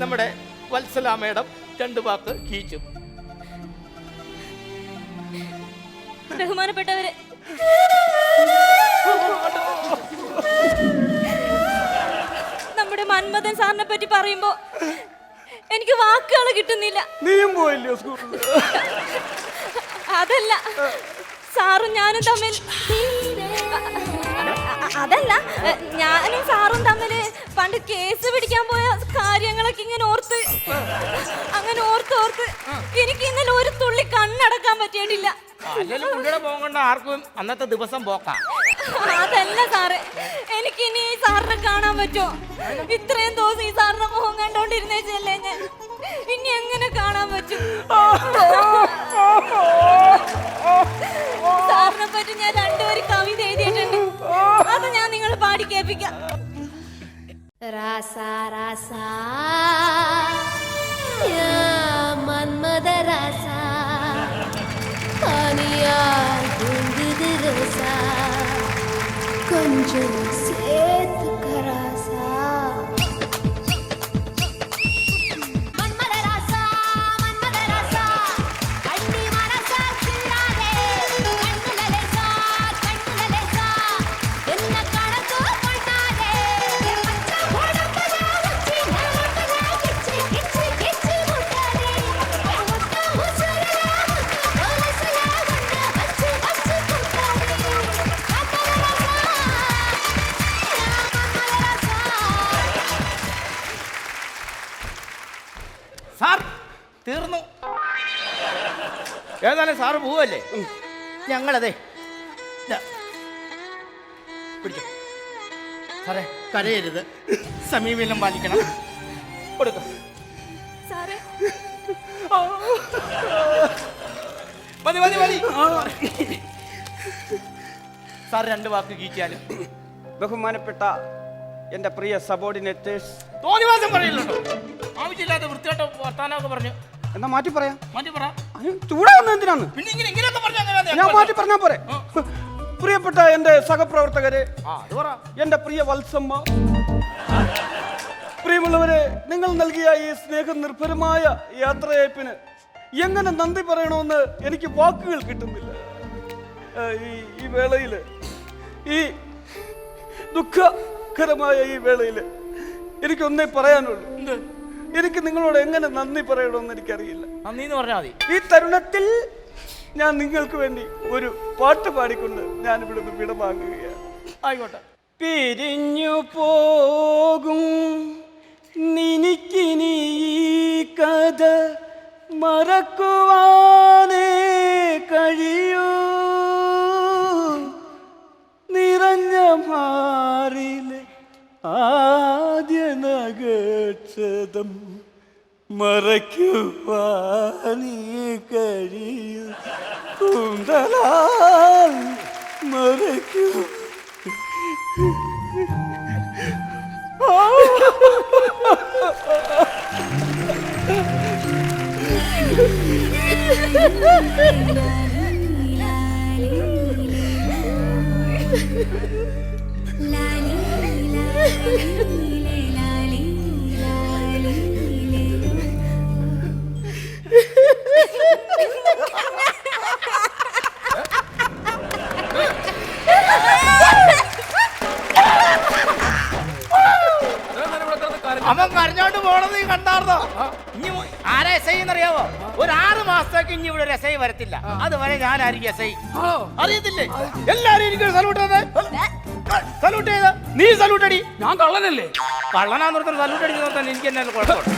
നമ്മുടെ വത്സല മേഡം 2 വാക്ക് കീച്ചു. ബഹുമാനപ്പെട്ടവരെ, നമ്മുടെ മന്മഥൻ സാറിനെ പറ്റി പറയുമ്പോ എനിക്ക് വാക്കുകൾ കിട്ടുന്നില്ല. നീയും പോയില്ലയോ സ്കൂളിൽ? അതല്ല, സാറും ഞാനും തമ്മിൽ അതല്ല ഞാനും സാറും തമ്മില് പണ്ട് കേസ് പിടിക്കാൻ പോയ കാര്യങ്ങളൊക്കെ ഇങ്ങനെ ഓർത്ത് എനിക്ക് ഇന്നലെ ഒരു തുള്ളി കണ്ണടക്കാൻ പറ്റിയിട്ടില്ല. അല്ലെങ്കിൽ പുള്ളിയുടെ പോകാൻ കൊണ്ട് ആർക്കും അന്നത്തെ ദിവസം പോക്കാം. അതല്ല സാറേ, എനിക്ക് ഇനി ഈ സാറിനെ കാണാൻ പറ്റുമോ? ഇത്രയും ദിവസം ഈ സാറിന്റെ മുഖം കണ്ടോണ്ടിരുന്നേച്ചല്ലേ ഞാൻ. ഇനി എങ്ങനെ കാണാൻ പറ്റും? സാറിനെ പറ്റി ഞാൻ 2 കവിത എഴുതിയിട്ടുണ്ട്. അത് ഞാൻ നിങ്ങൾ പാടി കേൾപ്പിക്കാം. രാസാ രാസാ യാ മന്മദ രാസാ പാനിയാ ഗുംഗുദ് രോസാ கொஞ்சம் சேத்து கராசா மன்மத ராசா கண்ணி மனசா சில்லாதே கண்ணுல லேசா என்ன கணக்கு பண்ணாதே மச்ச போடப்பதா உச்சி நரம்பதா கிச்சி முட்டாதே முட்டா உசுரா ரோலசலா வந்த வச்சு கூட்டாதே സാർ തീർന്നു. ഏതായാലും സാറ് പോവല്ലേ? ഞങ്ങളതെ പിടിച്ചു. സാറേ കരയരുത്, സമീപനം പാലിക്കണം. കൊടുക്ക സാറേ, മതി മതി മതി. സാർ 2 വാക്ക് കീച്ചാലും. ബഹുമാനപ്പെട്ട എൻ്റെ പ്രിയ സബോർഡിനേറ്റേഴ്സ്, തോന്നിവാസം പറയില്ലല്ലോ. ആവശ്യമില്ലാത്ത വൃത്തിയായിട്ട വർത്താനമൊക്കെ പറഞ്ഞു. എന്നാ മാറ്റി പറയാം. മാറ്റി പറ. ചൂടാവുന്ന എന്തിനാണ്? പിന്നെ ഇങ്ങനെയൊക്കെ പറഞ്ഞാൽ ഞാൻ മാറ്റി പറഞ്ഞാ പോരെ? പ്രിയപ്പെട്ട എൻ്റെ സഹപ്രവർത്തകരെ, അത് പറ. എൻ്റെ പ്രിയ വത്സമ്മ, പ്രിയമുള്ളവരെ, നിങ്ങൾ നൽകിയ ഈ സ്നേഹനിർഭരമായ യാത്രയയപ്പിന് എങ്ങനെ നന്ദി പറയണമെന്ന് എനിക്ക് വാക്കുകൾ കിട്ടുന്നില്ല. ഈ വേളയിൽ, ഈ ദുഃഖകരമായ ഈ വേളയിൽ എനിക്കൊന്നേ പറയാനുള്ളൂ. എനിക്ക് നിങ്ങളോട് എങ്ങനെ നന്ദി പറയണമെന്ന് എനിക്കറിയില്ല. നന്ദിന്ന് പറഞ്ഞാൽ മതി. ഈ തരുണത്തിൽ ഞാൻ നിങ്ങൾക്ക് വേണ്ടി ഒരു പാട്ട് പാടിക്കൊണ്ട് ഞാൻ ഇവിടുന്ന് വിടവാങ്ങുകയാണ്. ആയിക്കോട്ടെ. പിരിഞ്ഞു പോകും നിനിക്കിനി ഈ കഥ മറക്കുവാനേ കഴിയൂ. നിറഞ്ഞ മാറിലെ ആദ്യ നഗക്ഷതം മറയ്ക്കുവാനേ കഴിയൂ. കൂന്തലാൽ മറയ്ക്കൂ. അവൻ കരഞ്ഞോണ്ട് പോണത് നീ കണ്ടാർന്നോ? ഇനി ആരാ എസ് ഐ എന്നറിയാവോ? ഒരു 6 മാസത്തേക്ക് ഇനി ഇവിടെ ഒരു എസ് ഐ വരത്തില്ല. അതുവരെ ഞാനായിരിക്കും എസ് ഐ. അറിയത്തില്ലേ? എല്ലാരും എനിക്ക് സല്യൂട്ട് സല്യൂട്ട് ചെയ്ത നീ സല്യൂട്ട് അടി. ഞാൻ കള്ളനല്ലേ? കള്ളനാന്ന് പറഞ്ഞ സല്യൂട്ട് അടിക്കുന്ന തന്നെ എനിക്ക് തന്നെ കുഴപ്പമുണ്ട്.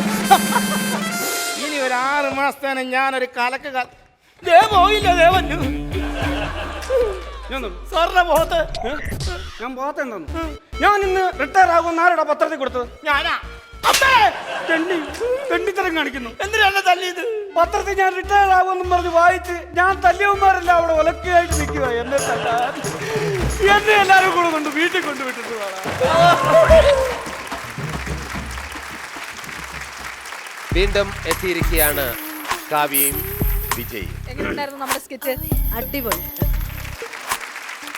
ഇനി ഒരു 6 മാസത്തേന് ഞാനൊരു കലക്ക് പോയില്ല ദേവന് സാറിന്റെ മുഖത്ത്. ഞാൻ പോകത്തെ എന്താന്ന്? ഞാൻ ഇന്ന് റിട്ടയർ ആകുമെന്ന് ആരുടെ പത്രത്തിൽ കൊടുത്തത്? ഞാനാ. തെണ്ടിത്തരം കാണിക്കുന്നു. എന്തിനാണ് തല്ലിയത്? പത്രത്തിൽ ഞാൻ റിട്ടയർ ആകുമെന്നും പറഞ്ഞ് വായിച്ച് ഞാൻ തല്ലിയവന്മാരെല്ലാം അവിടെ ഒലക്കയായിട്ട് നിൽക്കുക. എന്നെ തല്ലാൻ എന്നെ എല്ലാവരും കൂടെ കൊണ്ട് വീട്ടിൽ കൊണ്ടുവിട്ടിട്ട് വേണം. വീണ്ടും എത്തിയിരിക്കുകയാണ് കാവ്യയും വിജയും. എങ്ങനെയുണ്ടായിരുന്നു നമ്മുടെ സ്കിറ്റ്? അടിപൊളി.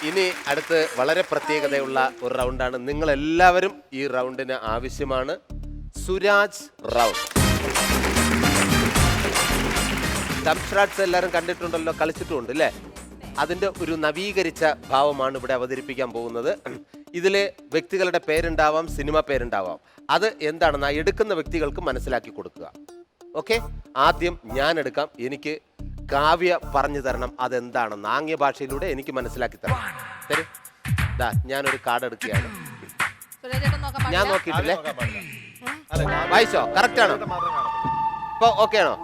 ഇനി അടുത്ത് വളരെ പ്രത്യേകതയുള്ള ഒരു റൗണ്ടാണ്. നിങ്ങൾ എല്ലാവരും ഈ റൗണ്ടിന് ആവശ്യമാണ്. സുരാജ് റൗണ്ട്. ഡംഷറാട്സ് എല്ലാവരും കണ്ടിട്ടുണ്ടല്ലോ, കളിച്ചിട്ടുമുണ്ട് അല്ലേ? അതിൻ്റെ ഒരു നവീകരിച്ച ഭാവമാണ് ഇവിടെ അവതരിപ്പിക്കാൻ പോകുന്നത്. ഇതിലെ വ്യക്തികളുടെ പേരുണ്ടാവാം, സിനിമ പേരുണ്ടാവാം. അത് എന്താണെന്ന് ആ എടുക്കുന്ന വ്യക്തികൾക്ക് മനസ്സിലാക്കി കൊടുക്കുക. ഓക്കെ, ആദ്യം ഞാൻ എടുക്കാം. എനിക്ക് കാവ്യ പറഞ്ഞു തരണം അതെന്താണെന്ന്. ആംഗ്യ ഭാഷയിലൂടെ എനിക്ക് മനസ്സിലാക്കി തരണം. തരും. ദാ ഞാനൊരു കാർഡ് എടുക്കുകയാണ്. ഞാൻ നോക്കിയിട്ടില്ലേ? വായിച്ചോ? കറക്റ്റ് ആണോ? ഇപ്പൊ ഓക്കെ ആണോ?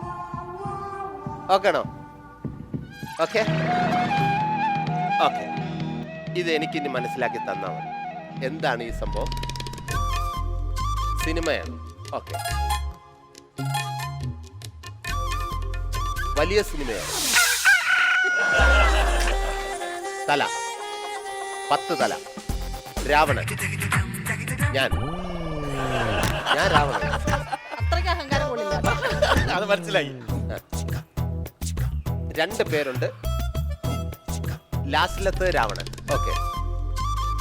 ഓക്കെ ആണോ? Okay okay. ഇത് എനിക്കിനി മനസ്സിലാക്കി തന്നാൽ മതി. എന്താണ് ഈ സംഭവം? സിനിമയാണ്. ഓക്കെ, വലിയ സിനിമയാണ്. തല 10 തല. രാവണൻ. ഞാൻ രാവണൻ. അത്രയ്ക്ക് അഹങ്കാരം കൊള്ളില്ല. അത് മനസ്സിലായി. 2 പേരുണ്ട്. ലാസ്റ്റിലത്ത് രാവണൻ. ഓക്കെ,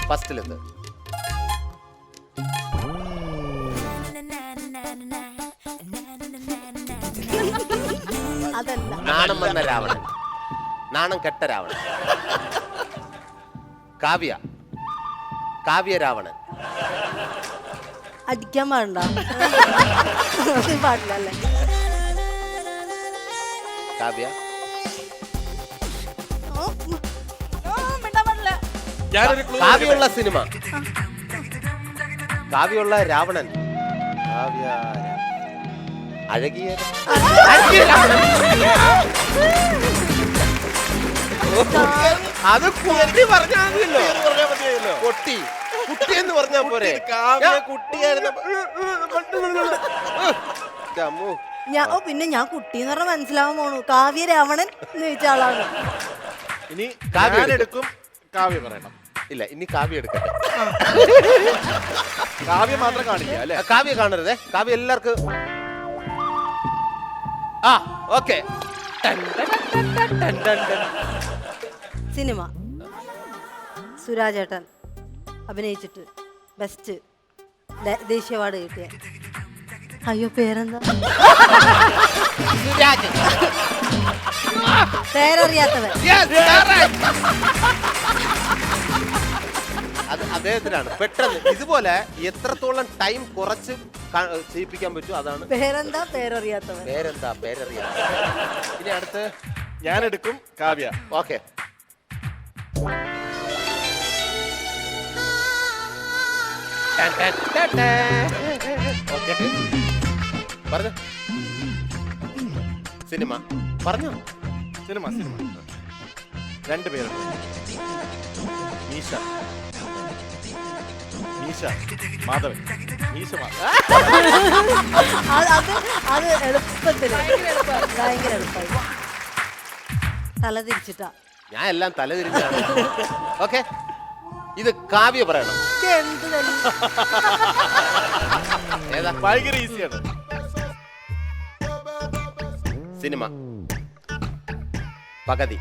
ഫസ്റ്റിലത്ത് അതല്ല. നാണം വന്ന രാവണൻ. നാണം കെട്ട രാവണൻ. കാവ്യ രാവണൻ. അടിക്കാൻ പാടണ്ട. പാടില്ല അല്ലേ? കാവ്യ കാവ്യുള്ള സിനിമ. കാവ്യുള്ള രാവണൻ. അഴകിയ അത് കുട്ടി പറഞ്ഞാൽ മതിയല്ലോ. കുട്ടി എന്ന് പറഞ്ഞാ പോരെ? കുട്ടിയായിരുന്നു. പിന്നെ ഞാൻ കുട്ടി എന്ന് പറഞ്ഞാൽ മനസ്സിലാവാൻ പോണു. കാവ്യ രാവണൻ എന്ന് ചോദിച്ച ആളാണ്. ഇനി കാവ്യ എടുക്കും. കാവ്യ പറയണം. ഇല്ല, ഇനി കാവ്യ എടുക്കട്ടെ. കാവ്യ മാത്രം കാണിക്കുക അല്ലെ? കാവ്യ കാണരുതേ. കാവ്യ എല്ലാവർക്കും. ആ ഓക്കെ. സിനിമ സുരാജേട്ടൻ അഭിനയിച്ചിട്ട് ബെസ്റ്റ് ദേശീയ അവാർഡ് കിട്ടിയ. അയ്യോ പേരെന്താ? പേരറിയാത്തവൻ. അത് അദ്ദേഹത്തിനാണ്. പെട്ടെന്ന് ഇതുപോലെ എത്രത്തോളം ടൈം കുറച്ച് ചെയ്യിപ്പിക്കാൻ പറ്റും അതാണ്. പേരെന്താ? പേരറിയാത്തവൻ. പേരെന്താ? പേരറിയാം. ഇനി അടുത്ത് ഞാൻ എടുക്കും. കാവ്യ. ഓക്കെ. പറഞ്ഞു. സിനിമ പറഞ്ഞു. സിനിമ 2 പേരുണ്ട്. മീശ മാധവൻ. മീശ മാധവൻ. അത് എളുപ്പത്തില് ഭയങ്കര എളുപ്പമായി. തല തിരിച്ചിട്ടാ. ഞാൻ എല്ലാം തല തിരിഞ്ഞാണ്. ഓക്കെ, ഇത് കാവ്യ പറയണം. എന്ത് തല്ലി? ഏതാ? ഭയങ്കര ഈസിയാണ്. സിനിമ പകുതി.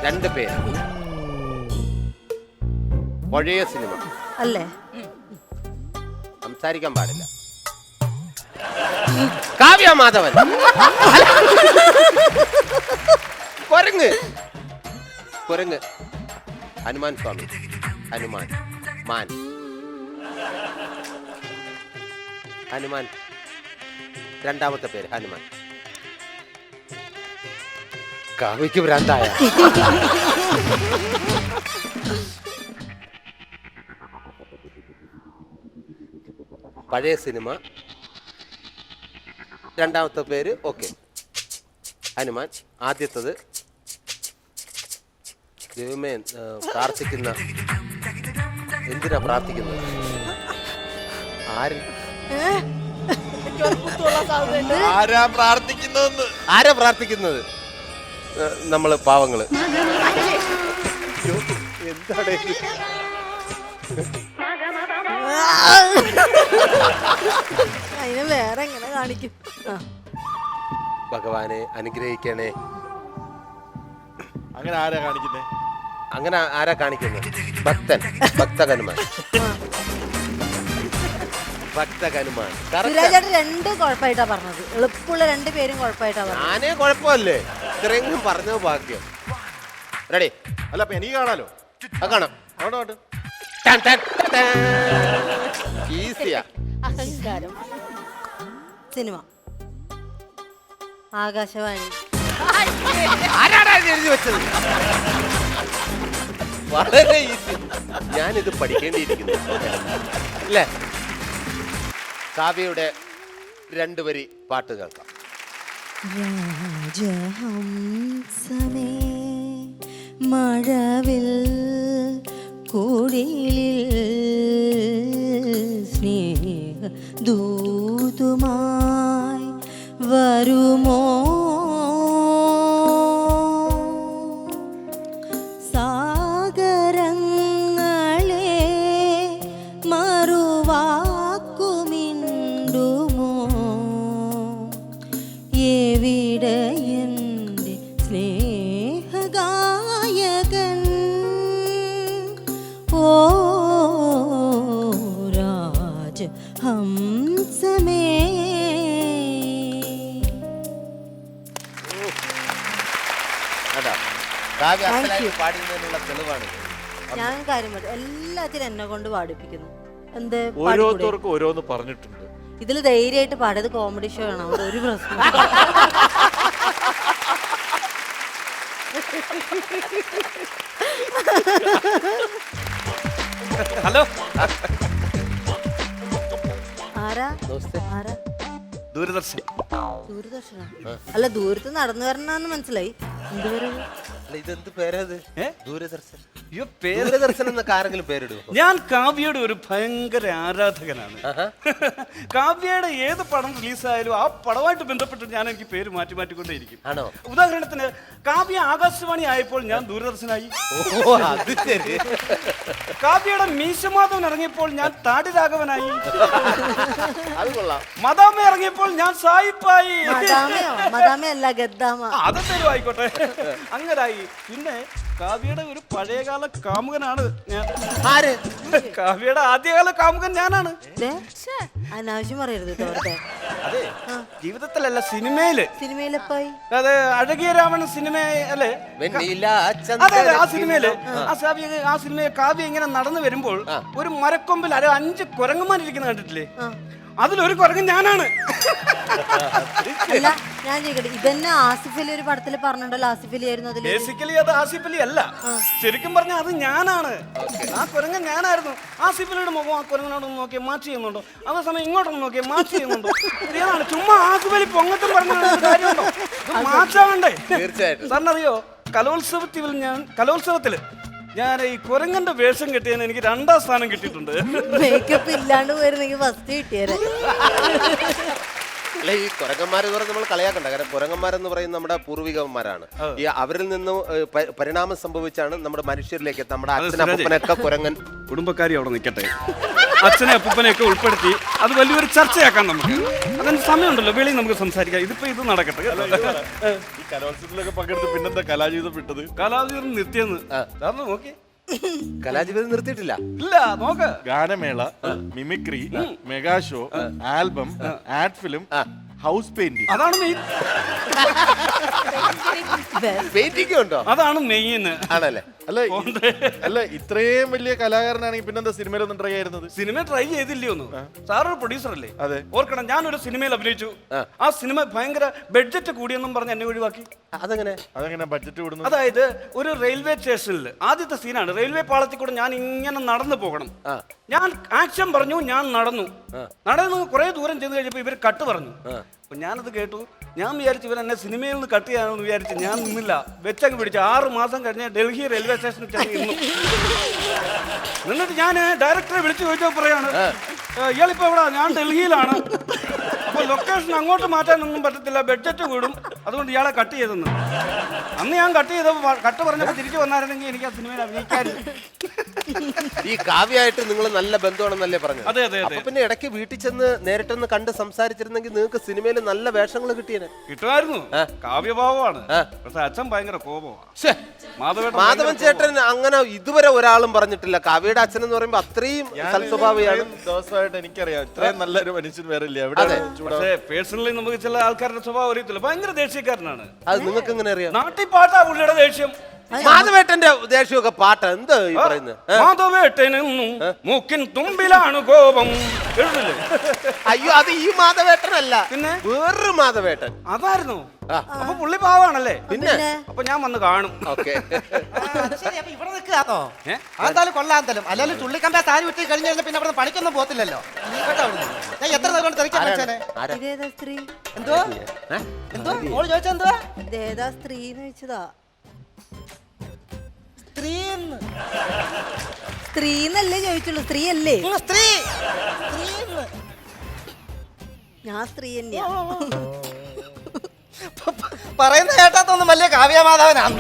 2 പേര്. പഴയ സിനിമ അല്ലേ? സംസാരിക്കാൻ പാടില്ല. കാവ്യ മാധവൻ. കുരങ്ങ്. ഹനുമാൻ സ്വാമി. ഹനുമാൻ. രണ്ടാമത്തെ പേര് ഹനുമാൻ. കാവ്യക്ക് ഭ്രാന്തായ. പഴയ സിനിമ. രണ്ടാമത്തെ പേര് ഓക്കെ ഹനുമാൻ. ആദ്യത്തത് ദൈവമേ പ്രാർത്ഥിക്കുന്ന. എന്തിനാ പ്രാർത്ഥിക്കുന്നത്? ആര്? ആരാ പ്രാർത്ഥിക്കുന്നതെന്ന്? ആരാ പ്രാർത്ഥിക്കുന്നത്? നമ്മള് പാവങ്ങള്. എന്താണ് അതിന് വേറെ എങ്ങനെ കാണിക്കും? ആ. ഭഗവാനെ അനുഗ്രഹിക്കണേ. അങ്ങനെ ആരാ കാണിക്കുന്നേ? അങ്ങനെ ആരാ കാണിക്കുന്നത്? ഭക്തഹനുമാൻ. ഭക്തഹനുമാൻ. സുരാജേട്ടൻ രണ്ട് കുഴപ്പമായിട്ടാ പറഞ്ഞത്. എളുപ്പമുള്ള രണ്ട് പേരും കുഴപ്പമായിട്ടാ പറഞ്ഞത്. ആനേ കുഴപ്പമല്ലേ? ഇത്രയെങ്കിലും പറഞ്ഞത് ഭാഗ്യം. റെഡി? അല്ല അപ്പൊ എനിക്ക് കാണാലോ. കാണാം. അവിടെ ഈസിയാ. അഹങ്കാരം. സിനിമ, ആകാശവാണി. ആരാടാ ഇത് എഴുതി വെച്ചത്? വളരെ ഈസി. ഞാനിത് പഠിക്കേണ്ടിയിരിക്കുന്നു അല്ലേ? കാവ്യയുടെ 2 വരി പാട്ട് കേൾക്കാം. രാജഹംസമേ മഴവിൽ കുടിലിൽ സ്നേഹ ദൂതുമായി വരുമോ? സാഗരങ്ങളെ മറുവാക്കുമിണ്ടുമോ? എവിടെ എൻ്റെ സ്നേഹഗായകൻ? ഓ രാജഹംസമേ. അതാ കാവ്യ Thank അസലായി you. പാടുന്നതിനുള്ള തെളിവാണ്. ഞാൻ കാര്യം പറയും, എല്ലാത്തിനും എന്നെ കൊണ്ട് പാടിപ്പിക്കുന്നു. എന്ത് ഓരോരുത്തർക്കും ഓരോന്ന് പറഞ്ഞിട്ടുണ്ട്. ഇതിൽ ധൈര്യമായിട്ട് പാടിയത് കോമഡി ഷോ ആണ്. അവിടെ ഒരു പ്രശ്നം. ഹലോ, ആരാ നമസ്തേ. ആരാ? ദൂരദർശൻ. ദൂരദർശന? അല്ല, ദൂരത്ത് നടന്നു വരണമെന്ന് മനസ്സിലായി. എന്തുവരെ? അല്ല, ഇതെന്ത് പേരത്? ഏ? ദൂരദർശൻ. അയ്യോ, പേര് ദൂരദർശൻ എന്നൊക്കെ ആരെങ്കിലും പേരിടുമോ? ഞാൻ കാവ്യയുടെ ഒരു ഭയങ്കര ആരാധകനാണ്. കാവ്യയുടെ ഏത് പടം റിലീസായാലും ആ പടമായിട്ട് ബന്ധപ്പെട്ട് ഞാൻ എനിക്ക് പേര് മാറ്റി മാറ്റിക്കൊണ്ടേയിരിക്കും. ആണോ? ഉദാഹരണത്തിന് കാവ്യ ആകാശവാണി ആയപ്പോൾ ഞാൻ ദൂരദർശനായി. ഓ, അത് ശരി. കാവ്യയുടെ മീശമാധവൻ ഇറങ്ങിയപ്പോൾ ഞാൻ താടി രാഘവനായി. അത് കൊള്ളാം. മദാമ ഇറങ്ങിയപ്പോൾ ഞാൻ സായിപ്പായി. മദാമയോ? മദാമയല്ല, ഗദ്ദാമ. അതെന്തേലും ആയിക്കോട്ടെ, അങ്ങനായി. പിന്നെ കാവ്യയുടെ ഒരു പഴയകാല കാമുകനാണ് ഞാൻ. ആര്? കാവ്യയുടെ ആദ്യകാല കാമുകൻ ഞാനാണ്. ദേ, അനാവശ്യം പറയരുത് തോർത്തെ. അതെ, ജീവിതത്തിലല്ല, സിനിമയില്. സിനിമയിലെപ്പായി? അതെ, അഴകിയ രാവണ സിനിമ അല്ലേ? വെണ്ണില അതെ അതെ, ആ ചന്ദ്രൻ സിനിമയില് ആ സിനിമയിൽ കാവ്യ ഇങ്ങനെ നടന്നു വരുമ്പോൾ ഒരു മരക്കൊമ്പിൽ 5 കുരങ്ങന്മാരിരിക്കുന്ന കണ്ടിട്ടില്ലേ? അതിലൊരു കുരങ്ങൻ ഞാനാണ്. അല്ല, ഞാൻ ചോദിക്കട്ടെ, ഇതന്നെ ആസിഫ് അലി ഒരു പടത്തിൽ പറഞ്ഞിട്ടുണ്ടല്ലോ. ആസിഫ് അലി ആയിരുന്നു അതില്. ബേസിക്കലി അത് ആസിഫ് അലി അല്ല, ശരിക്കും പറഞ്ഞാൽ അത് ഞാനാണ്. ആ കുരങ്ങൻ ഞാനായിരുന്നു. ആസിഫ് അലിയുടെ മുഖം ആ കുരങ്ങനോടൊന്ന് നോക്കിയാൽ മാച്ച് ചെയ്യുന്നുണ്ടോ? അതേസമയം ഇങ്ങോട്ടൊന്ന് നോക്കിയാൽ മാച്ച് ചെയ്യുന്നുണ്ടോ? ഇതാണ് ചുമ്മാ ആസിഫ് അലി പൊങ്ങത്തും പറഞ്ഞ കാര്യമുണ്ടോ? മാച്ചാവണ്ടേ? തീർച്ചയായിട്ടും. സാറിനറിയോ, കലോത്സവത്തില് ഞാൻ ഈ കുരങ്ങന്റെ വേഷം കെട്ടിയതിന് എനിക്ക് 2ാം സ്ഥാനം കിട്ടിയിട്ടുണ്ട്. മേക്കപ്പ് ഇല്ലാണ്ട് പോയിരുന്നെങ്കിൽ ഫസ്റ്റ് കിട്ടിയേരെ. അല്ല, ഈ കുരങ്ങന്മാരെന്ന് പറഞ്ഞാൽ നമ്മൾ കളയാക്കണ്ട. കാരണം കുരങ്ങന്മാരെന്ന് പറയുന്നത് നമ്മുടെ പൂർവികന്മാരാണ്. ഈ അവരിൽ നിന്നും പരിണാമം സംഭവിച്ചാണ് നമ്മുടെ മനുഷ്യരിലേക്ക് നമ്മുടെ അച്ഛനപ്പനൊക്കെ കുരങ്ങൻ. കുടുംബക്കാരി അവിടെ നിൽക്കട്ടെ, അച്ഛനെ അപ്പൂപ്പനെയൊക്കെ ഉൾപ്പെടുത്തി അത് വലിയൊരു ചർച്ചയാക്കാം നമുക്ക്. അതിന് സമയമുണ്ടല്ലോ, വെളിയിൽ നമുക്ക് സംസാരിക്കാം. ഇതിപ്പോ ഇത് നടക്കട്ടെ. ഈ കലോത്സവത്തിലൊക്കെ പങ്കെടുത്ത് പിന്നെന്താ കലാജീവിതം വിട്ടത്? കലാജീവിതം നിർത്തിയെന്ന് സാറിന് നോക്കി. കലാജീവിതം നിർത്തിയിട്ടില്ല. ഇല്ല, നോക്ക്. ഗാനമേള, mimicry, mega show, album, ad film, house painting. അതാണ് മെയിൻ. പെയിന്റിംഗ് ഉണ്ടോ? അതാണ് മെയിൻ. ആണല്ലേ? അല്ല ഇത്രയും വലിയ കലാകാരനാണെങ്കിൽ പിന്നെന്താ സിനിമയിലൊന്നും ട്രൈ ആയിരുന്നത്? സിനിമ ട്രൈ ചെയ്തില്ലയോ? സാറൊരു പ്രൊഡ്യൂസർ അല്ലേ? അതെ. ഓർക്കണം, ഞാനൊരു സിനിമയിൽ അഭിനയിച്ചു. ആ സിനിമ ഭയങ്കര ബഡ്ജറ്റ് കൂടിയെന്നും പറഞ്ഞ് എന്നെ ഒഴിവാക്കി. അതെങ്ങനെ ബഡ്ജറ്റ് കൂടുന്നു? അതായത് ഒരു റെയിൽവേ സ്റ്റേഷനിൽ ആദ്യത്തെ സീനാണ്. റെയിൽവേ പാളത്തിൽ കൂടെ ഞാൻ ഇങ്ങനെ നടന്നു പോകണം. ഞാൻ ആക്ഷൻ പറഞ്ഞു, ഞാൻ നടന്നു കുറെ ദൂരം ചെന്ന് കഴിഞ്ഞപ്പോൾ ഇവർ കട്ട് പറഞ്ഞു. അപ്പൊ ഞാനത് കേട്ടു. ഞാൻ വിചാരിച്ചു ഇവർ എന്നെ സിനിമയിൽ നിന്ന് കട്ട് ചെയ്യാമെന്ന് വിചാരിച്ചു. ഞാൻ നിന്നില്ല, വെച്ചങ്ങ് പിടിച്ചു. 6 മാസം കഴിഞ്ഞ് ഡൽഹി റെയിൽവേ സ്റ്റേഷനിൽ ചെന്ന് നിന്നിട്ട് ഞാൻ ഡയറക്ടറെ വിളിച്ചു ചോദിച്ചോ പറയാണ്, ഇയാളിപ്പോ എവിടാ? ഞാൻ ഡൽഹിയിലാണ്. അപ്പൊ അപ്പൊ ലൊക്കേഷൻ അങ്ങോട്ട് മാറ്റാനൊന്നും പറ്റത്തില്ല, ബഡ്ജറ്റ് കൂടും, അതുകൊണ്ട് ഇയാളെ കട്ട് ചെയ്തെന്ന്. അന്ന് ഞാൻ കട്ട് ചെയ്തപ്പോൾ കട്ട് പറഞ്ഞപ്പോൾ തിരിച്ചു വന്നായിരുന്നെങ്കിൽ എനിക്ക് ആ സിനിമയിൽ അഭിനയിക്കാൻ. ഈ കാവ്യമായിട്ട് നിങ്ങൾ നല്ല ബന്ധമാണെന്നല്ലേ പറഞ്ഞത്? അതെ അതെ അപ്പൊ പിന്നെ ഇടയ്ക്ക് വീട്ടിൽ ചെന്ന് നേരിട്ടൊന്ന് കണ്ട് സംസാരിച്ചിരുന്നെങ്കിൽ നിങ്ങൾക്ക് സിനിമയിൽ നല്ല വേഷങ്ങൾ കിട്ടിയേനെ. കിട്ടുമായിരുന്നു. കാവ്യഭാവമാണ്, പക്ഷെ അച്ഛൻ ഭയങ്കര കോപമാണ്. ശ്ശേ, മാധവൻ ചേട്ടൻ അങ്ങനെ ഇതുവരെ ഒരാളും പറഞ്ഞിട്ടില്ല. കാവ്യയുടെ അച്ഛൻ എന്ന് പറയുമ്പോ അത്രയും സൽസ്വഭാവിയാണ്. ദിവസമായിട്ട് എനിക്കറിയാം ഇത്രയും നല്ലൊരു മനുഷ്യൻ വേറെ ഇല്ല. പക്ഷേ പേഴ്സണലി നമുക്ക് ചില ആൾക്കാരുടെ സ്വഭാവം അറിയത്തില്ല, ഭയങ്കര ദേഷ്യക്കാരനാണ്. അത് നിങ്ങൾക്ക് എങ്ങനെ അറിയാം? നാട്ടിൽ പാട്ടാ പുള്ളിയുടെ ദേഷ്യം. മാധവേട്ടന്റെ ദേഷ്യമൊക്കെ പാട്ട് എന്താ ഈ പറയുന്നത്? മാധവേട്ടനെന്നും മൂക്കിൻ തുമ്പിലാണ് കോപം എഴുതില്ലേ? അയ്യോ, അത് ഈ മാധവേട്ടനല്ല, പിന്നെ വേറൊരു മാധവേട്ടൻ. അതായിരുന്നു. അപ്പൊ പുള്ളി പാവാണല്ലേ? പിന്നെ അപ്പൊ ഞാൻ വന്ന് കാണും. ഓക്കെ. ശരി, അപ്പൊ ഇവിടെ നിൽക്കാന്നോ? അതെന്തായാലും കൊള്ളാന്താലും. അല്ലെങ്കിൽ ചുള്ളിക്കമ്പ താരി വിട്ട് കഴിഞ്ഞു കഴിഞ്ഞാൽ പിന്നെ അവിടെ പണിക്കൊന്നും പോകത്തില്ലല്ലോ. കേട്ടോ, ഞാൻ എത്ര നേരം കൊണ്ട് തെറിക്കാൻ വെച്ചേനെ? ഇതേതാ സ്ത്രീ? എന്തോ എന്തോ മോള് ചോദിച്ചാ എന്തുവാ? ഇതേതാ സ്ത്രീ എന്ന് ചോദിച്ചതാ. സ്ത്രീ എന്നല്ലേ ചോദിച്ചുള്ളൂ, സ്ത്രീ അല്ലേ? സ്ത്രീ ഞാൻ സ്ത്രീ തന്നെയാ. പറയുന്ന കേട്ടാത്തൊന്നും വലിയ കാവ്യമാധവനാണ്.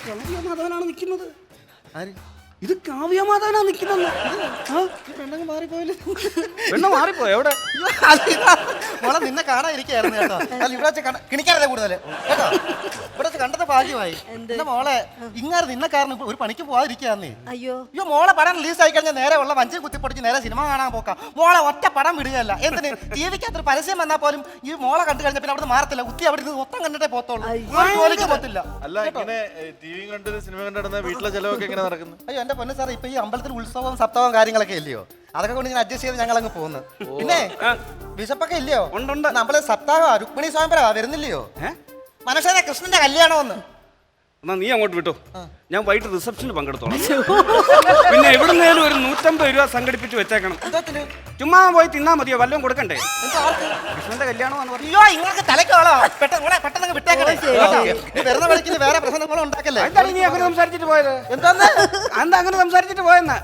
കാവ്യമാധവനാണ് നിൽക്കുന്നത്. ഇത് കാവ്യമാധവനാണ് നിൽക്കുന്നത്. പെണ്ണങ്ങ് മാറിപ്പോയല്ലോ. പെണ്ണ മാറിപ്പോയോ? എവിടെ? മോളെ നിന്നെ കാണാതിരിക്കായിരുന്നു കേട്ടോ. അല്ല, ഇവിടെ വെച്ച് കിണിക്കാറല്ലേ കൂടുതൽ കേട്ടോ. ഇവിടെ വെച്ച് കണ്ടത് ഭാഗ്യമായി. എന്റെ മോളെ ഇങ്ങനെ നിന്നെ കാരണം ഒരു പണിക്ക് പോകാതിരിക്കാന്നേ. അയ്യോ അയ്യോ, മോളെ പടം റിലീസ് ആയി കഴിഞ്ഞാൽ നേരെ ഉള്ള വഞ്ചി കുത്തിപ്പൊടിച്ച് നേരെ സിനിമ കാണാൻ പോക്കാം. മോളെ ഒറ്റ പടം വിടുകയല്ല. എന്തിന് ടിവിക്കകത്തൊരു പരസ്യം വന്നാൽ പോലും ഈ മോളെ കണ്ടു കഴിഞ്ഞാൽ പിന്നെ അവിടെ മാറത്തില്ല. കുത്തി അവിടെ നിന്ന് മൊത്തം കണ്ടിട്ടേ പോത്തോളൂ. ജോലിക്ക് പോത്തില്ല. അല്ല, ഇങ്ങനെ ടി വി കണ്ട് സിനിമ കണ്ടിടുന്ന വീട്ടിലെ ചെലവൊക്കെ എങ്ങനെ നടക്കുന്നു? അയ്യോ എന്റെ പൊന്നു സാറേ, ഇപ്പൊ ഈ അമ്പലത്തിൽ ഉത്സവവും സപ്താവും കാര്യങ്ങളൊക്കെ ഇല്ലയോ, അതൊക്കെ കൊണ്ട് ഇങ്ങനെ അഡ്ജസ്റ്റ് ചെയ്ത് ഞങ്ങൾ അങ്ങ് പോകുന്നു. പിന്നെ ബിഷപ്പൊക്കെ ഇല്ലയോ? ഉണ്ട്. നമ്മള് സപ്താഹ രുക്മിണി സ്വയംവര വരുന്നില്ലയോ? മനുഷ്യനെ കൃഷ്ണന്റെ കല്യാണമെന്ന്. എന്നാ നീ അങ്ങോട്ട് വിട്ടോ, ഞാൻ വൈകിട്ട് റിസപ്ഷനിൽ പങ്കെടുത്തോളാം. പിന്നെ എവിടുന്നേലും ഒരു 150 രൂപ സംഘടിപ്പിച്ച് വെച്ചേക്കണം. ചുമ്മാ പോയി തിന്നാ മതിയോ? വല്ലതും കൊടുക്കണ്ടേ? കൃഷ്ണന്റെ കല്യാണം. അയ്യോ, ഇങ്ങൾക്ക് തലക്കോളോ? പെട്ടെന്ന് വിട്ടേക്കണേ. വരുന്ന വഴിക്ക് വേറെ പ്രശ്നങ്ങളും ഉണ്ടാക്കല്ലേ. എന്താണ് നീ അങ്ങനെ സംസാരിച്ചിട്ട് പോയത്? എന്താന്ന്? എന്താ അങ്ങനെ സംസാരിച്ചിട്ട് പോയെന്നാ?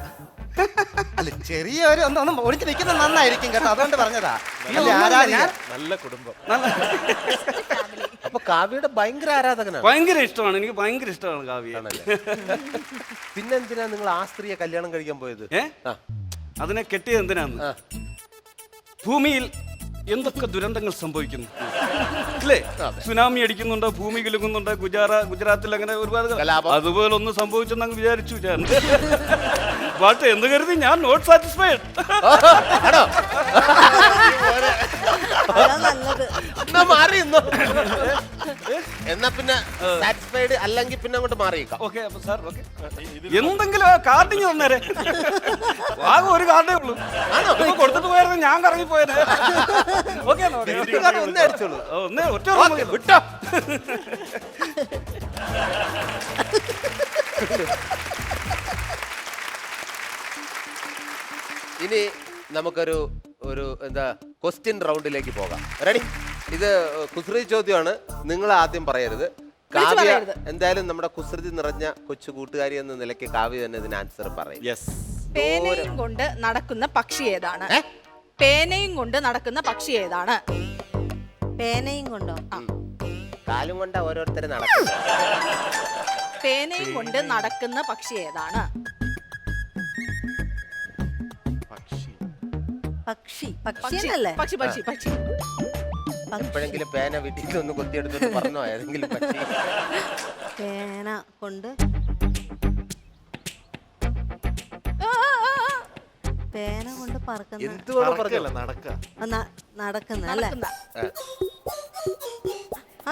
അല്ല, ചെറിയൊരു ഒന്നും ഒളിച്ച് നിൽക്കുന്നത് നന്നായിരിക്കും കേട്ടോ, അതുകൊണ്ട് പറഞ്ഞതാ. നല്ല കുടുംബം. അപ്പൊ കാവ്യയുടെ ഭയങ്കര ആരാധകനാണ്. ഭയങ്കര ഇഷ്ടമാണ്, എനിക്ക് ഭയങ്കര ഇഷ്ടമാണ് കാവ്യ. പിന്നെന്തിനാ നിങ്ങൾ ആ സ്ത്രീയെ കല്യാണം കഴിക്കാൻ പോയത്? അതിനെ കെട്ടിയത് എന്തിനാന്ന്? ഭൂമിയിൽ എന്തൊക്കെ ദുരന്തങ്ങൾ സംഭവിക്കുന്നു അല്ലേ? സുനാമി അടിക്കുന്നുണ്ട്, ഭൂമി കുലുങ്ങുന്നുണ്ട്, ഗുജറാത്തിൽ അങ്ങനെ ഒരുപാട്. അതുപോലെ ഒന്ന് സംഭവിച്ചെന്ന് അങ്ങ് വിചാരിച്ചു ഞാൻ. ബട്ട് എന്ത് കരുതി ഞാൻ നോട്ട് സാറ്റിസ്ഫൈഡ്. എന്നാ പിന്നെ സാറ്റിസ്ഫൈഡ് അല്ലെങ്കിൽ പിന്നെ അങ്ങോട്ട് മാറിയേക്കാം. ഓക്കെ അപ്പൊ സാർ ഓക്കെ, എന്തെങ്കിലും കാർഡിങ് തന്നേരെ. ആകെ ഒരു കാർഡേ ഉള്ളൂ, കൊടുത്തിട്ട് പോയായിരുന്നു ഞാൻ കറങ്ങി പോയത്. ഓക്കെ ഒന്നേ അടിച്ചോളൂ, ഒന്നേ ഒറ്റ വിട്ടോ. ഇനി നമുക്കൊരു എന്താ ക്വസ്റ്റ്യൻ റൗണ്ടിലേക്ക് പോകാം. റെഡി? ഇത് കുസൃതി ചോദ്യമാണ്, നിങ്ങൾ ആദ്യം പറയരുത്. കാവ്യ എന്തായാലും നമ്മുടെ കുസൃതി നിറഞ്ഞ കൊച്ചു കൂട്ടുകാരി എന്ന നിലയ്ക്ക് കാവ്യ തന്നെ ഇതിന് ആൻസർ പറയും. പേനയും കൊണ്ട് നടക്കുന്ന പക്ഷി ഏതാണ്? പേനയും കൊണ്ട് നടക്കുന്ന പക്ഷി ഏതാണ്? പേനയും കൊണ്ടോ? കാലും കൊണ്ട് ഓരോരുത്തർ നടക്കുന്നത്. പേനയും കൊണ്ട് നടക്കുന്ന പക്ഷി ഏതാണ്? പക്ഷി പക്ഷിയല്ലേ? പക്ഷി പക്ഷി പക്ഷി. എപ്പോഴെങ്കിലും പേന വീട്ടിൽ നിന്ന് ഒന്ന് കൊത്തിയെടുത്തു പറഞ്ഞോ ഏതെങ്കിലും പക്ഷി? പേന കൊണ്ട് പേന കൊണ്ട് പറക്കുന്ന നടക്കുന്ന അല്ലേ?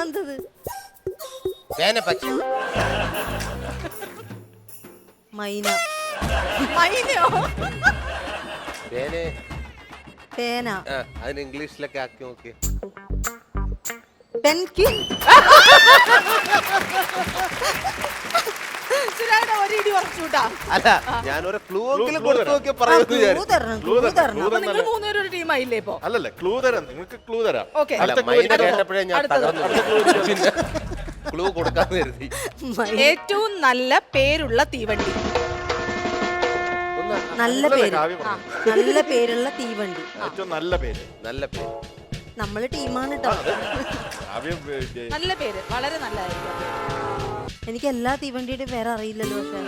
എന്തത്? പേന പക്ഷി. മൈന. മൈനയോ? പേന. അതിന് ഇംഗ്ലീഷിലൊക്കെ ആക്കി നോക്കി. പെൻകിൻ. അല്ല, ഞാനൊരു ക്ലൂ കൊടുത്തു നോക്കി പറയുന്നു. നിങ്ങൾ മൂന്നുപേരും ഒരു ടീമായില്ലേ ഇപ്പൊ? അല്ലല്ലേ, ക്ലൂ തരാം, നിങ്ങൾക്ക് ക്ലൂ തരാം. കേട്ടപ്പോഴേ ഞാൻ ക്ലൂ കൊടുക്കാന്ന് കരുതി. ഏറ്റവും നല്ല പേരുള്ള തീവണ്ടി. നല്ല അതല്ലേ പേര് കാവ്യ പറഞ്ഞത്? നല്ല പേരുള്ള തീവണ്ടി. ഏറ്റവും നല്ല പേര്. നല്ല പേര്. നമ്മള് ടീമാണ് കേട്ടോ. കാവ്യ നല്ല പേര്, വളരെ നല്ലതായിരിക്കും. എനിക്ക് എല്ലാ തീവണ്ടിയുടെയും പേര് അറിയില്ലല്ലോ. പക്ഷെ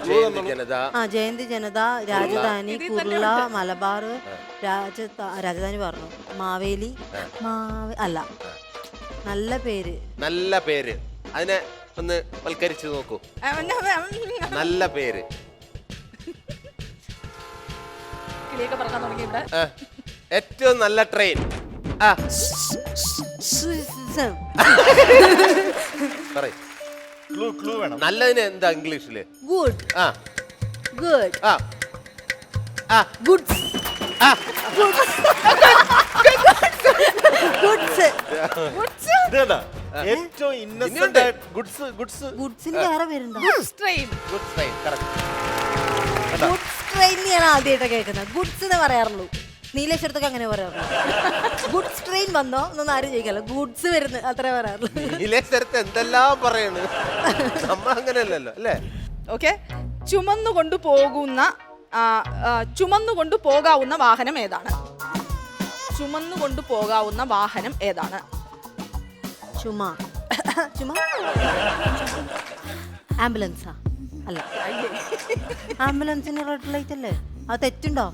ജയന്തി ജനത, ജയന്തി ജനത, രാജധാനി, കുർള, മലബാർ, രാജധാനി പറഞ്ഞു, മാവേലി, അല്ല, നല്ല പേര്. നല്ല പേര്. അതിനെ ഒന്ന് വൽക്കരിച്ചു നോക്കൂ. നല്ല പേര്. കിളിയൊക്കെ പറക്കാൻ തുടങ്ങി ഇവിടെ. ഏറ്റവും നല്ല ട്രെയിൻ. ക്ലൂ വേണം. നല്ലതിന് എന്താ ഇംഗ്ലീഷില്? ഗുഡ്. ആ ഗുഡ്. ആ ആ ഗുഡ്സ്. ആ ഗുഡ്സ്. ഇതേതാ? ഏറ്റവും ഇന്നസെന്റ് ഗുഡ്സ്. ഗുഡ്സിന് വേറെ പേരുണ്ടോ? Train. Good train. Correct. Goods train ഞാൻ ആദ്യമായിട്ട് കേൾക്കുന്നത്. ഗുഡ്സ് എന്ന് പറയാറുള്ളൂ. നീലേശ്വരത്തൊക്കെ അങ്ങനെ പറയാറുള്ളൂ. ഗുഡ്സ് ട്രെയിൻ വന്നോ എന്നൊന്നും ആരും ചോദിക്കാല്ലോ. ഗുഡ്സ് വരുന്നു അത്രേ പറയാറുള്ളൂ. നീലേശ്വരത്ത് എന്തെല്ലാം പറയണ്. നമ്മ അങ്ങനെയല്ലല്ലോ അല്ലേ? ഓക്കെ. ചുമന്നുകൊണ്ടു പോകാവുന്ന വാഹനം ഏതാണ്? ചുമന്നുകൊണ്ടു പോകാവുന്ന വാഹനം ഏതാണ്? ചുമ. ആംബുലൻസാ? അല്ല, ആംബുലൻസിന് റെഡ് ലൈറ്റ് അല്ലേ? അത് തെറ്റുണ്ടോ?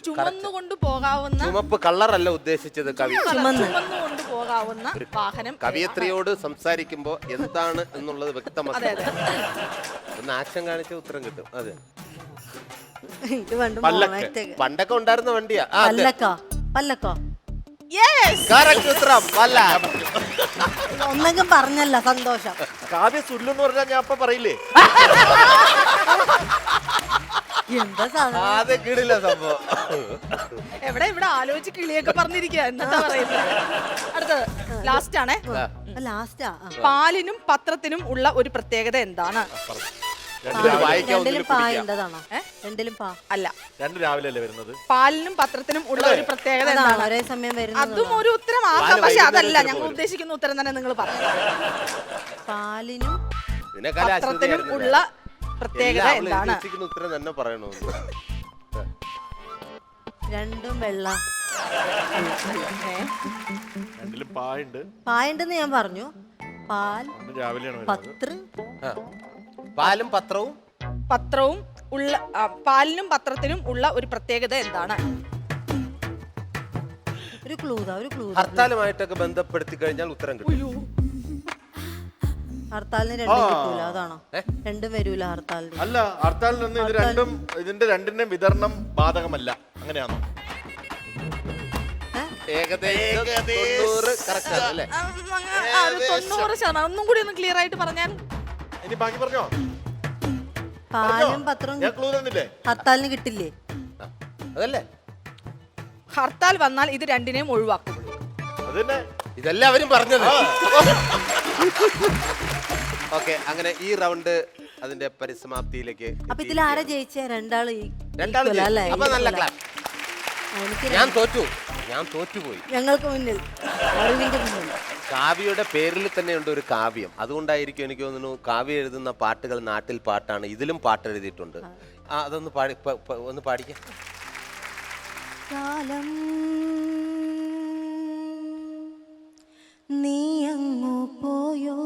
ചുമന്നുകൊണ്ടു പോകാവുന്ന, ചുമപ്പ് കളറല്ല ഉദ്ദേശിച്ചത് കവി. ചുമന്നുകൊണ്ടു പോകാവുന്ന വാഹനം. കവിയത്രിയോട് സംസാരിക്കുമ്പോ എന്താണ് എന്നുള്ളത് വ്യക്തമാക്കി അതെ. ഒന്ന് ആക്ഷൻ കാണിച്ച ഉത്തരം കിട്ടും. അതെ, ഇത് പണ്ട് പല്ലക്ക്. മോണാക്റ്റൊക്കെ. പണ്ടൊക്കെ ഉണ്ടായിരുന്ന വണ്ടിയാ. പല്ലക്കോ? കറക്റ്റ് ഉത്തരം. വല്ല ഒന്നെങ്കിലും പറഞ്ഞല്ല, സന്തോഷം. കാവ്യ സുല്ലു എന്ന് പറഞ്ഞാൽ ഞാൻ അപ്പൊ പറയില്ലേ? എന്താ സാധനം? അത് കിടില്ല സംഭവം. ഇവിടെ ആലോചിച്ച് കിളിയൊക്കെ പറഞ്ഞിരിക്കുക. എന്താ പറയുന്നത്? അടുത്തത് ലാസ്റ്റ് ആണേ. ലാസ്റ്റാ? പാലിനും പത്രത്തിനും ഉള്ള ഒരു പ്രത്യേകത എന്താണ്? രണ്ടിലും പാ ഉണ്ടതാണോ? രണ്ടിലും പാ അല്ല, രണ്ട് രാവിലെ അല്ലേ വരുന്നത്? പാലിനും പത്രത്തിനും ഉള്ള ഒരു പ്രത്യേകത അതാണ് എന്താണ്? ഒരേ സമയം വരുന്നത്. അതും ഒരു ഉത്തരമാകാം, പക്ഷെ അതല്ല ഞങ്ങൾ ഉദ്ദേശിക്കുന്ന ഉത്തരം തന്നെ നിങ്ങൾ പറഞ്ഞു. പാലിനും പത്രത്തിനും ഉള്ള പ്രത്യേകത എന്താണ്? ഉത്തരം തന്നെ പറയണോ? രണ്ടും വെള്ള. രണ്ടിലും പായുണ്ട്. പായുണ്ടെന്ന് ഞാൻ പറഞ്ഞു. പാൽ, രാവിലെയാണ് പത്ര. പാലും പത്രവും ഉള്ള പാലിനും പത്രത്തിനും ഉള്ള ഒരു പ്രത്യേകത എന്താണ്? ഒരു ക്ലൂ. ഹർത്താലുമായിട്ടൊക്കെ ബന്ധപ്പെടുത്തി കഴിഞ്ഞാൽ ഉത്തരം കിട്ടും. ഹർത്താലിന് രണ്ടും കിട്ടൂല, അതാണോ? രണ്ടും വരൂല ഹർത്താലിന്. അല്ല, ഹർത്താലിൽ നിന്ന് ഇത് രണ്ടും, ഇതിന്റെ രണ്ടിന്റെയും വിതരണം ബാധകമല്ല. അങ്ങനെയാണോ? ഏകദേശം 90 correct ആണ് അല്ലേ? 90%. ഒന്നും കൂടി ഒന്ന് ക്ലിയർ ആയിട്ട് പറഞ്ഞാൽ. ഇനി ബാക്കി പറഞ്ഞോ. പാലും പത്രവും ഞാൻ ക്ലൂ തന്നില്ലേ? ഹർത്താലിന് കിട്ടില്ലേ? അതല്ലേ ഹർത്താൽ വന്നാൽ ഇത് രണ്ടിനെയും ഒഴിവാക്കും. അതന്നെ ഇതെല്ലാവരും പറഞ്ഞത്. ഓക്കെ, അങ്ങനെ ഈ റൗണ്ട് അതിന്റെ പരിസമാപ്തിയിലേക്ക്. അപ്പൊ ഇതിൽ ആരാ ജയിച്ചേ? രണ്ടാള് അല്ലേ? അപ്പൊ നല്ല ക്ലാപ്പ്. ഞാൻ തോറ്റുപോയി. ഞങ്ങൾക്ക് മുന്നിൽ, അറിവിന്റെ മുന്നിൽ. കാവ്യയുടെ പേരിൽ തന്നെ ഉണ്ട് ഒരു കാവ്യം. അതുകൊണ്ടായിരിക്കും എനിക്ക് തോന്നുന്നു കാവ്യ എഴുതുന്ന പാട്ടുകൾ നാട്ടിൽ പാട്ടാണ്. ഇതിലും പാട്ട് എഴുതിയിട്ടുണ്ട്. അതൊന്ന് ഒന്ന് പാടിക്കാം. കാലം നീ അങ്ങു പോയോ,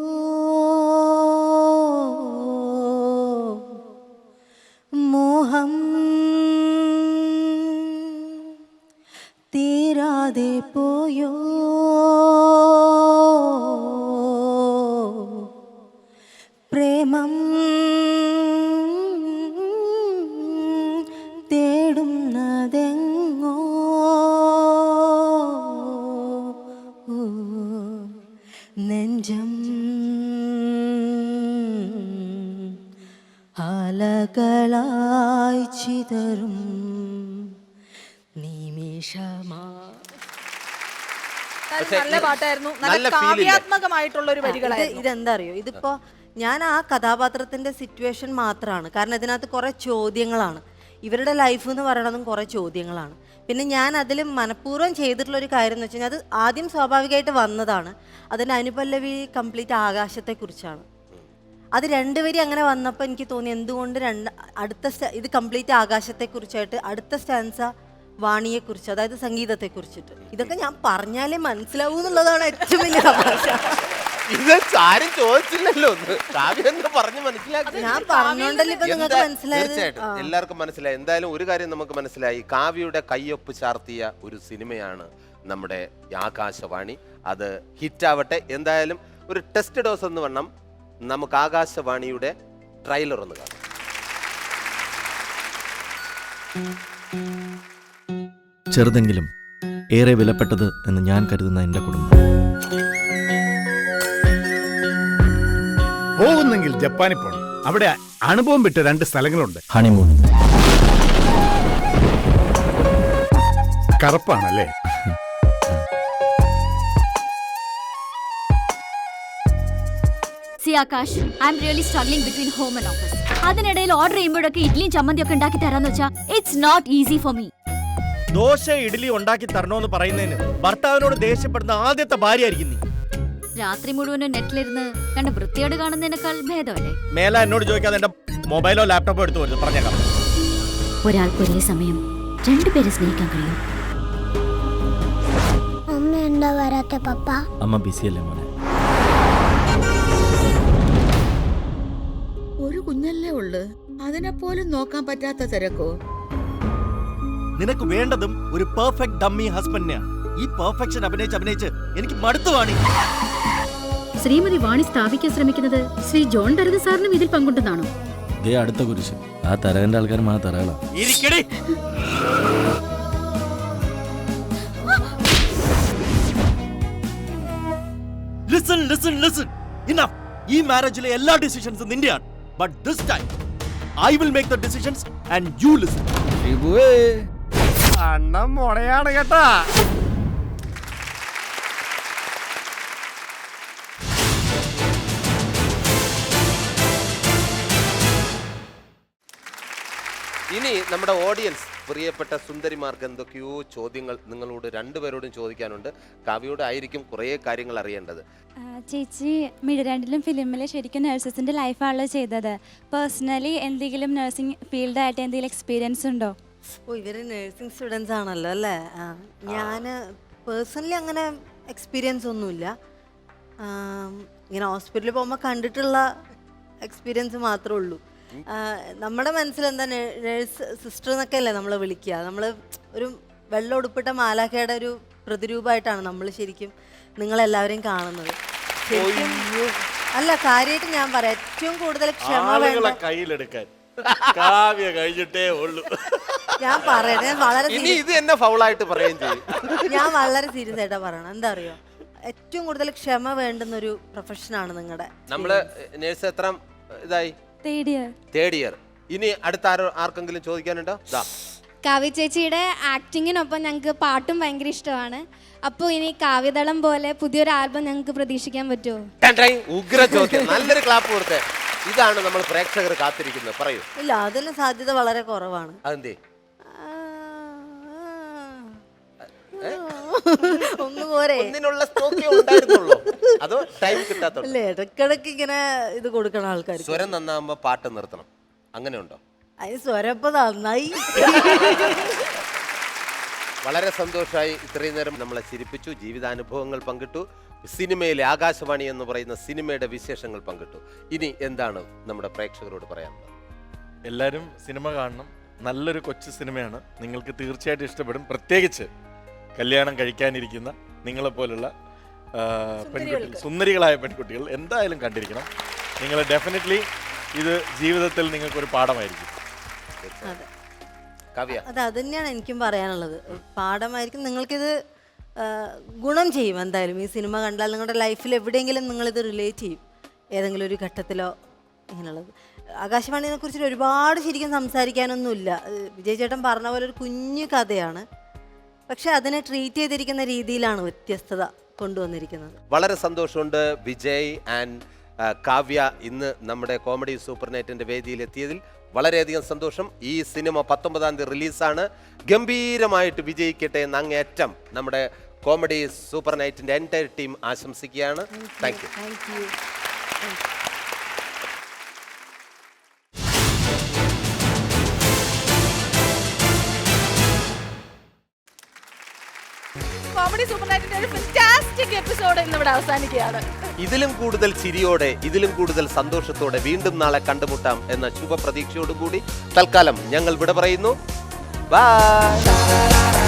മോഹം തീരാതെ പോയോ, പ്രേമം തേടുന്നതെങ്ങോ, നെഞ്ചം അലകളായി ചിതറും നിമിഷമാ. നല്ല പാട്ടായിരുന്നു. നല്ല കാവ്യാത്മകമായിട്ടുള്ള ഒരു വരികളായിരുന്നു. ഇതെന്താ അറിയോ, ഇതിപ്പോ ഞാൻ ആ കഥാപാത്രത്തിന്റെ സിറ്റുവേഷൻ മാത്രമാണ്. കാരണം ഇതിനകത്ത് കുറെ ചോദ്യങ്ങളാണ്. ഇവരുടെ ലൈഫ് എന്ന് പറയണതും കുറെ ചോദ്യങ്ങളാണ്. പിന്നെ ഞാൻ അതിൽ മനഃപൂർവ്വം ചെയ്തിട്ടുള്ള ഒരു കാര്യം എന്ന് വെച്ച് കഴിഞ്ഞാൽ, അത് ആദ്യം സ്വാഭാവികമായിട്ട് വന്നതാണ്. അതിൻ്റെ അനുപല്ലവി കംപ്ലീറ്റ് ആകാശത്തെക്കുറിച്ചാണ്. അത് രണ്ടുപേരും അങ്ങനെ വന്നപ്പോൾ എനിക്ക് തോന്നി എന്തുകൊണ്ട് ഇത് കംപ്ലീറ്റ് ആകാശത്തെക്കുറിച്ചായിട്ട് അടുത്ത സ്റ്റാൻസ വാണിയെക്കുറിച്ച്, അതായത് സംഗീതത്തെക്കുറിച്ചിട്ട്. ഇതൊക്കെ ഞാൻ പറഞ്ഞാലേ മനസ്സിലാവൂ എന്നുള്ളതാണ് ഏറ്റവും വലിയ തമാശ. ഇത് ആരും ചോദിച്ചില്ലല്ലോ, പറഞ്ഞു മനസ്സിലാക്കി. ഞാൻ പറഞ്ഞോണ്ടല്ലോ ഇപ്പൊ നിങ്ങൾക്ക് മനസ്സിലായത്. തീർച്ചയായിട്ടും എല്ലാവർക്കും മനസ്സിലായി. എന്തായാലും ഒരു കാര്യം നമുക്ക് മനസ്സിലായി, കാവ്യയുടെ കയ്യൊപ്പ് ചാർത്തിയ ഒരു സിനിമയാണ് നമ്മുടെ ആകാശവാണി. അത് ഹിറ്റാവട്ടെ. എന്തായാലും ഒരു ടെസ്റ്റ് ഡോസ് എന്ന് വണ്ണം നമുക്ക് ആകാശവാണിയുടെ ട്രെയിലർ ഒന്ന് കാണാം. ചെറുതെങ്കിലും ഏറെ വിലപ്പെട്ടത് എന്ന് ഞാൻ കരുതുന്ന എൻ്റെ കുടുംബം. പോകുന്നെങ്കിൽ ജപ്പാനിൽ പോകണം. അവിടെ അനുഭവം വിട്ട 2 സ്ഥലങ്ങളുണ്ട്. ഹണിമൂൺ. കറുപ്പാണല്ലേ? Akash, I'm really struggling between home and office. അതിനിടയിൽ ഓർഡർ ചെയ്യുമ്പോഴൊക്കെ ഇഡ്ലിയും ചമ്മന്തിയും ഒക്കെ ഉണ്ടാക്കി തരാന്ന് വെച്ചാൽ it's not easy for me. Dosa idli ഉണ്ടാക്കി തരണോന്ന് പറയുന്നതിന് ഭർത്താവിനോട് ദേഷ്യപ്പെടുന്ന ആദ്യത്തെ ഭാര്യയായിരിക്കും നീ. രാത്രി മുഴുവനും നെറ്റിലിരുന്ന് കണ്ട വൃത്തിയോട് കാണുന്നതിനേക്കാൾ ഭേദമല്ലേ? മേല എന്നോട് ചോദിക്കാതെ എന്റെ മൊബൈലോ ലാപ്ടോപ്പോ എടുത്തു വരുന്നു, പറഞ്ഞേക്കാം. ഒരാൾക്ക് ഒരേ സമയം 2 പേരെ സ്നേഹിക്കാൻ കഴിയും. അമ്മ എന്താ വരാത്ത പപ്പ? അമ്മ ബിസിയല്ലേ മോനെ? ഒരു കുഞ്ഞല്ലേ ഉള്ളു, അതിനെപ്പോലും നോക്കാൻ പറ്റാത്ത തിരക്കോ? നിനക്ക് വേണ്ടതും ഒരു പെർഫെക്റ്റ് ഡമ്മി ഹസ്ബൻഡിനെയാണ്. ഈ പെർഫെക്ഷൻ അഭിനയിച്ച് എനിക്ക് മടുത്തു വാണി. ശ്രീമതി വാണി സ്ഥാപിക്കാൻ ശ്രമിക്കുന്നത് ശ്രീ ജോൺ തരകൻ സാറിനും ഇതിൽ പങ്കുണ്ടെന്നാണോ? ദേ അടുത്ത കുരിശ്. ആ തരകന്റെ ആൾക്കാർ മാ തറകളാ. ഈ മാരേജിലെ എല്ലാ ഡിസിഷൻസും നിന്റെയാണ്. But this time I will make the decisions and you listen. അണ്ണം മുളയാണ് കേട്ടാ. ഇനി നമ്മുടെ ഓഡിയൻസ് പ്രിയപ്പെട്ട സുന്ദരിമാർക്ക് എന്തൊക്കെയോ ചോദ്യങ്ങൾ നിങ്ങളോട് രണ്ടുപേരോടും ചോദിക്കാനുണ്ട്. കാവ്യയോട് ആയിരിക്കും കുറേ കാര്യങ്ങൾ അറിയേണ്ടത്. ചേച്ചി മിഴരണ്ടിലും ഫിലിമിൽ ശരിക്കും നഴ്സസിൻ്റെ ലൈഫാണല്ലോ ചെയ്തത്. പേഴ്സണലി എന്തെങ്കിലും നഴ്സിംഗ് ഫീൽഡായിട്ട് എന്തെങ്കിലും എക്സ്പീരിയൻസ് ഉണ്ടോ? ഇവര് നഴ്സിംഗ് സ്റ്റുഡൻസ് ആണല്ലോ അല്ലേ? ഞാൻ പേഴ്സണലി അങ്ങനെ എക്സ്പീരിയൻസ് ഒന്നുമില്ല. ഇങ്ങനെ ഹോസ്പിറ്റലിൽ പോകുമ്പോൾ കണ്ടിട്ടുള്ള എക്സ്പീരിയൻസ് മാത്രമേ ഉള്ളൂ. നമ്മുടെ മനസ്സിൽ എന്താ നേഴ്സ് സിസ്റ്റർ എന്നൊക്കെ അല്ലേ നമ്മൾ വിളിക്കുക. നമ്മൾ ഒരു വെള്ളം ഉടുപ്പിട്ട മാലാഖയുടെ ഒരു പ്രതിരൂപമായിട്ടാണ് നമ്മൾ ശരിക്കും നിങ്ങളെല്ലാവരെയും കാണുന്നത്. അല്ല, കാര്യമായിട്ട് ഞാൻ പറയാം, ഏറ്റവും കൂടുതൽ ക്ഷമ വേണ്ട കയ്യിലെടുക്കാൻ കാവ്യ കഴിഞ്ഞിട്ടേ ഉള്ളൂ. ഞാൻ പറയണേ, ഞാൻ വളരെ ഞാൻ വളരെ സീരിയസ് ആയിട്ടാ പറയണം. എന്താ അറിയോ, ഏറ്റവും കൂടുതൽ ക്ഷമ വേണ്ടുന്ന ഒരു പ്രൊഫഷനാണ് നിങ്ങളുടെ. നമ്മള് നേഴ്സ് എത്ര ഇതായി? Third year. ഇനി അടുത്ത ആർക്കെങ്കിലും ചോദിക്കാനുണ്ടോ? കാവ്യ ചേച്ചിയുടെ ആക്ടിങ്ങിനൊപ്പം ഞങ്ങൾക്ക് പാട്ടും ഭയങ്കര ഇഷ്ടമാണ്. അപ്പോൾ ഇനി കാവ്യദളം പോലെ പുതിയൊരു ആൽബം ഞങ്ങൾക്ക് പ്രതീക്ഷിക്കാൻ പറ്റുമോ? ഉഗ്ര ചോദ്യം, നല്ലൊരു ക്ലാപ്പ് കൊടുത്തേ. ഇതാണ് നമ്മൾ പ്രേക്ഷകർ കാത്തിരിക്കുന്നത്. പറയൂ. ഇല്ല, അതിന് സാധ്യത വളരെ കുറവാണ്. അതെന്തേ? ഒന്നിനുള്ള സ്റ്റോക്കേ ഉണ്ടായിരുന്നുള്ളൂ, അതോ ടൈം കിട്ടാത്തോണ്ട്? അല്ലേ, ഇടക്കിടക്ക് ഇങ്ങനെ ഇത് കൊടുക്കണം ആൾക്കാർ. സ്വരം നന്നാകുമ്പോ പാട്ട് നിർത്തണം, അങ്ങനെ ഉണ്ടോ? അതിന് സ്വരം ഇപ്പൊ നന്നായി. വളരെ സന്തോഷമായി. ഇത്രയും നേരം നമ്മളെ ചിരിപ്പിച്ചു, ജീവിതാനുഭവങ്ങൾ പങ്കിട്ടു, സിനിമയിലെ ആകാശവാണി എന്ന് പറയുന്ന സിനിമയുടെ വിശേഷങ്ങൾ പങ്കിട്ടു. ഇനി എന്താണ് നമ്മുടെ പ്രേക്ഷകരോട് പറയാനുള്ളത്? എല്ലാവരും സിനിമ കാണണം. നല്ലൊരു കൊച്ചു സിനിമയാണ്, നിങ്ങൾക്ക് തീർച്ചയായിട്ടും ഇഷ്ടപ്പെടും. പ്രത്യേകിച്ച് കല്യാണം കഴിക്കാനിരിക്കുന്ന നിങ്ങളെപ്പോലുള്ള പെൺകുട്ടികൾ, സുന്ദരികളായ പെൺകുട്ടികൾ എന്തായാലും കണ്ടിരിക്കണം. നിങ്ങൾ ഡെഫിനറ്റ്ലി ഇത് ജീവിതത്തിൽ നിങ്ങൾക്കൊരു പാഠമായിരിക്കും. അത് തന്നെയാണ് എനിക്കും പറയാനുള്ളത്. പാഠമായിരിക്കും. നിങ്ങൾക്കിത് ഗുണം ചെയ്യും എന്തായാലും. ഈ സിനിമ കണ്ടാൽ നിങ്ങളുടെ ലൈഫിൽ എവിടെയെങ്കിലും നിങ്ങളിത് റിലേറ്റ് ചെയ്യും, ഏതെങ്കിലും ഒരു ഘട്ടത്തിലോ ഇങ്ങനെയുള്ളത്. ആകാശവാണിനെ കുറിച്ചിട്ട് ഒരുപാട് ശരിക്കും സംസാരിക്കാനൊന്നുമില്ല. വിജയ് ചേട്ടൻ പറഞ്ഞ പോലെ ഒരു കുഞ്ഞു കഥയാണ്, പക്ഷെ അതിനെ ട്രീറ്റ് ചെയ്തിരിക്കുന്ന രീതിയിലാണ് വ്യത്യസ്തത കൊണ്ടുവന്നിരിക്കുന്നത്. വളരെ സന്തോഷമുണ്ട് വിജയ് ആൻഡ് കാവ്യ ഇന്ന് നമ്മുടെ കോമഡി സൂപ്പർ നൈറ്റിന്റെ വേദിയിൽ എത്തിയതിൽ വളരെയധികം സന്തോഷം. ഈ സിനിമ 19-ാം തീയതി റിലീസാണ്. ഗംഭീരമായിട്ട് വിജയിക്കട്ടെ എന്ന് അങ്ങേയറ്റം നമ്മുടെ കോമഡി സൂപ്പർ നൈറ്റിന്റെ എൻറ്റയർ ടീം ആശംസിക്കുകയാണ്. Thank you. കോമഡി സൂപ്പർ നൈറ്റിന്റെ ഒരു ഫാന്റാസ്റ്റിക് എപ്പിസോഡ് ഇന്നിവിടെ അവസാനിക്കുകയാണ്. ഇതിലും കൂടുതൽ ചിരിയോടെ, ഇതിലും കൂടുതൽ സന്തോഷത്തോടെ വീണ്ടും നാളെ കണ്ടുമുട്ടാം എന്ന ശുഭപ്രതീക്ഷയോടുകൂടി തൽക്കാലം ഞങ്ങൾ വിട പറയുന്നു. ബൈ.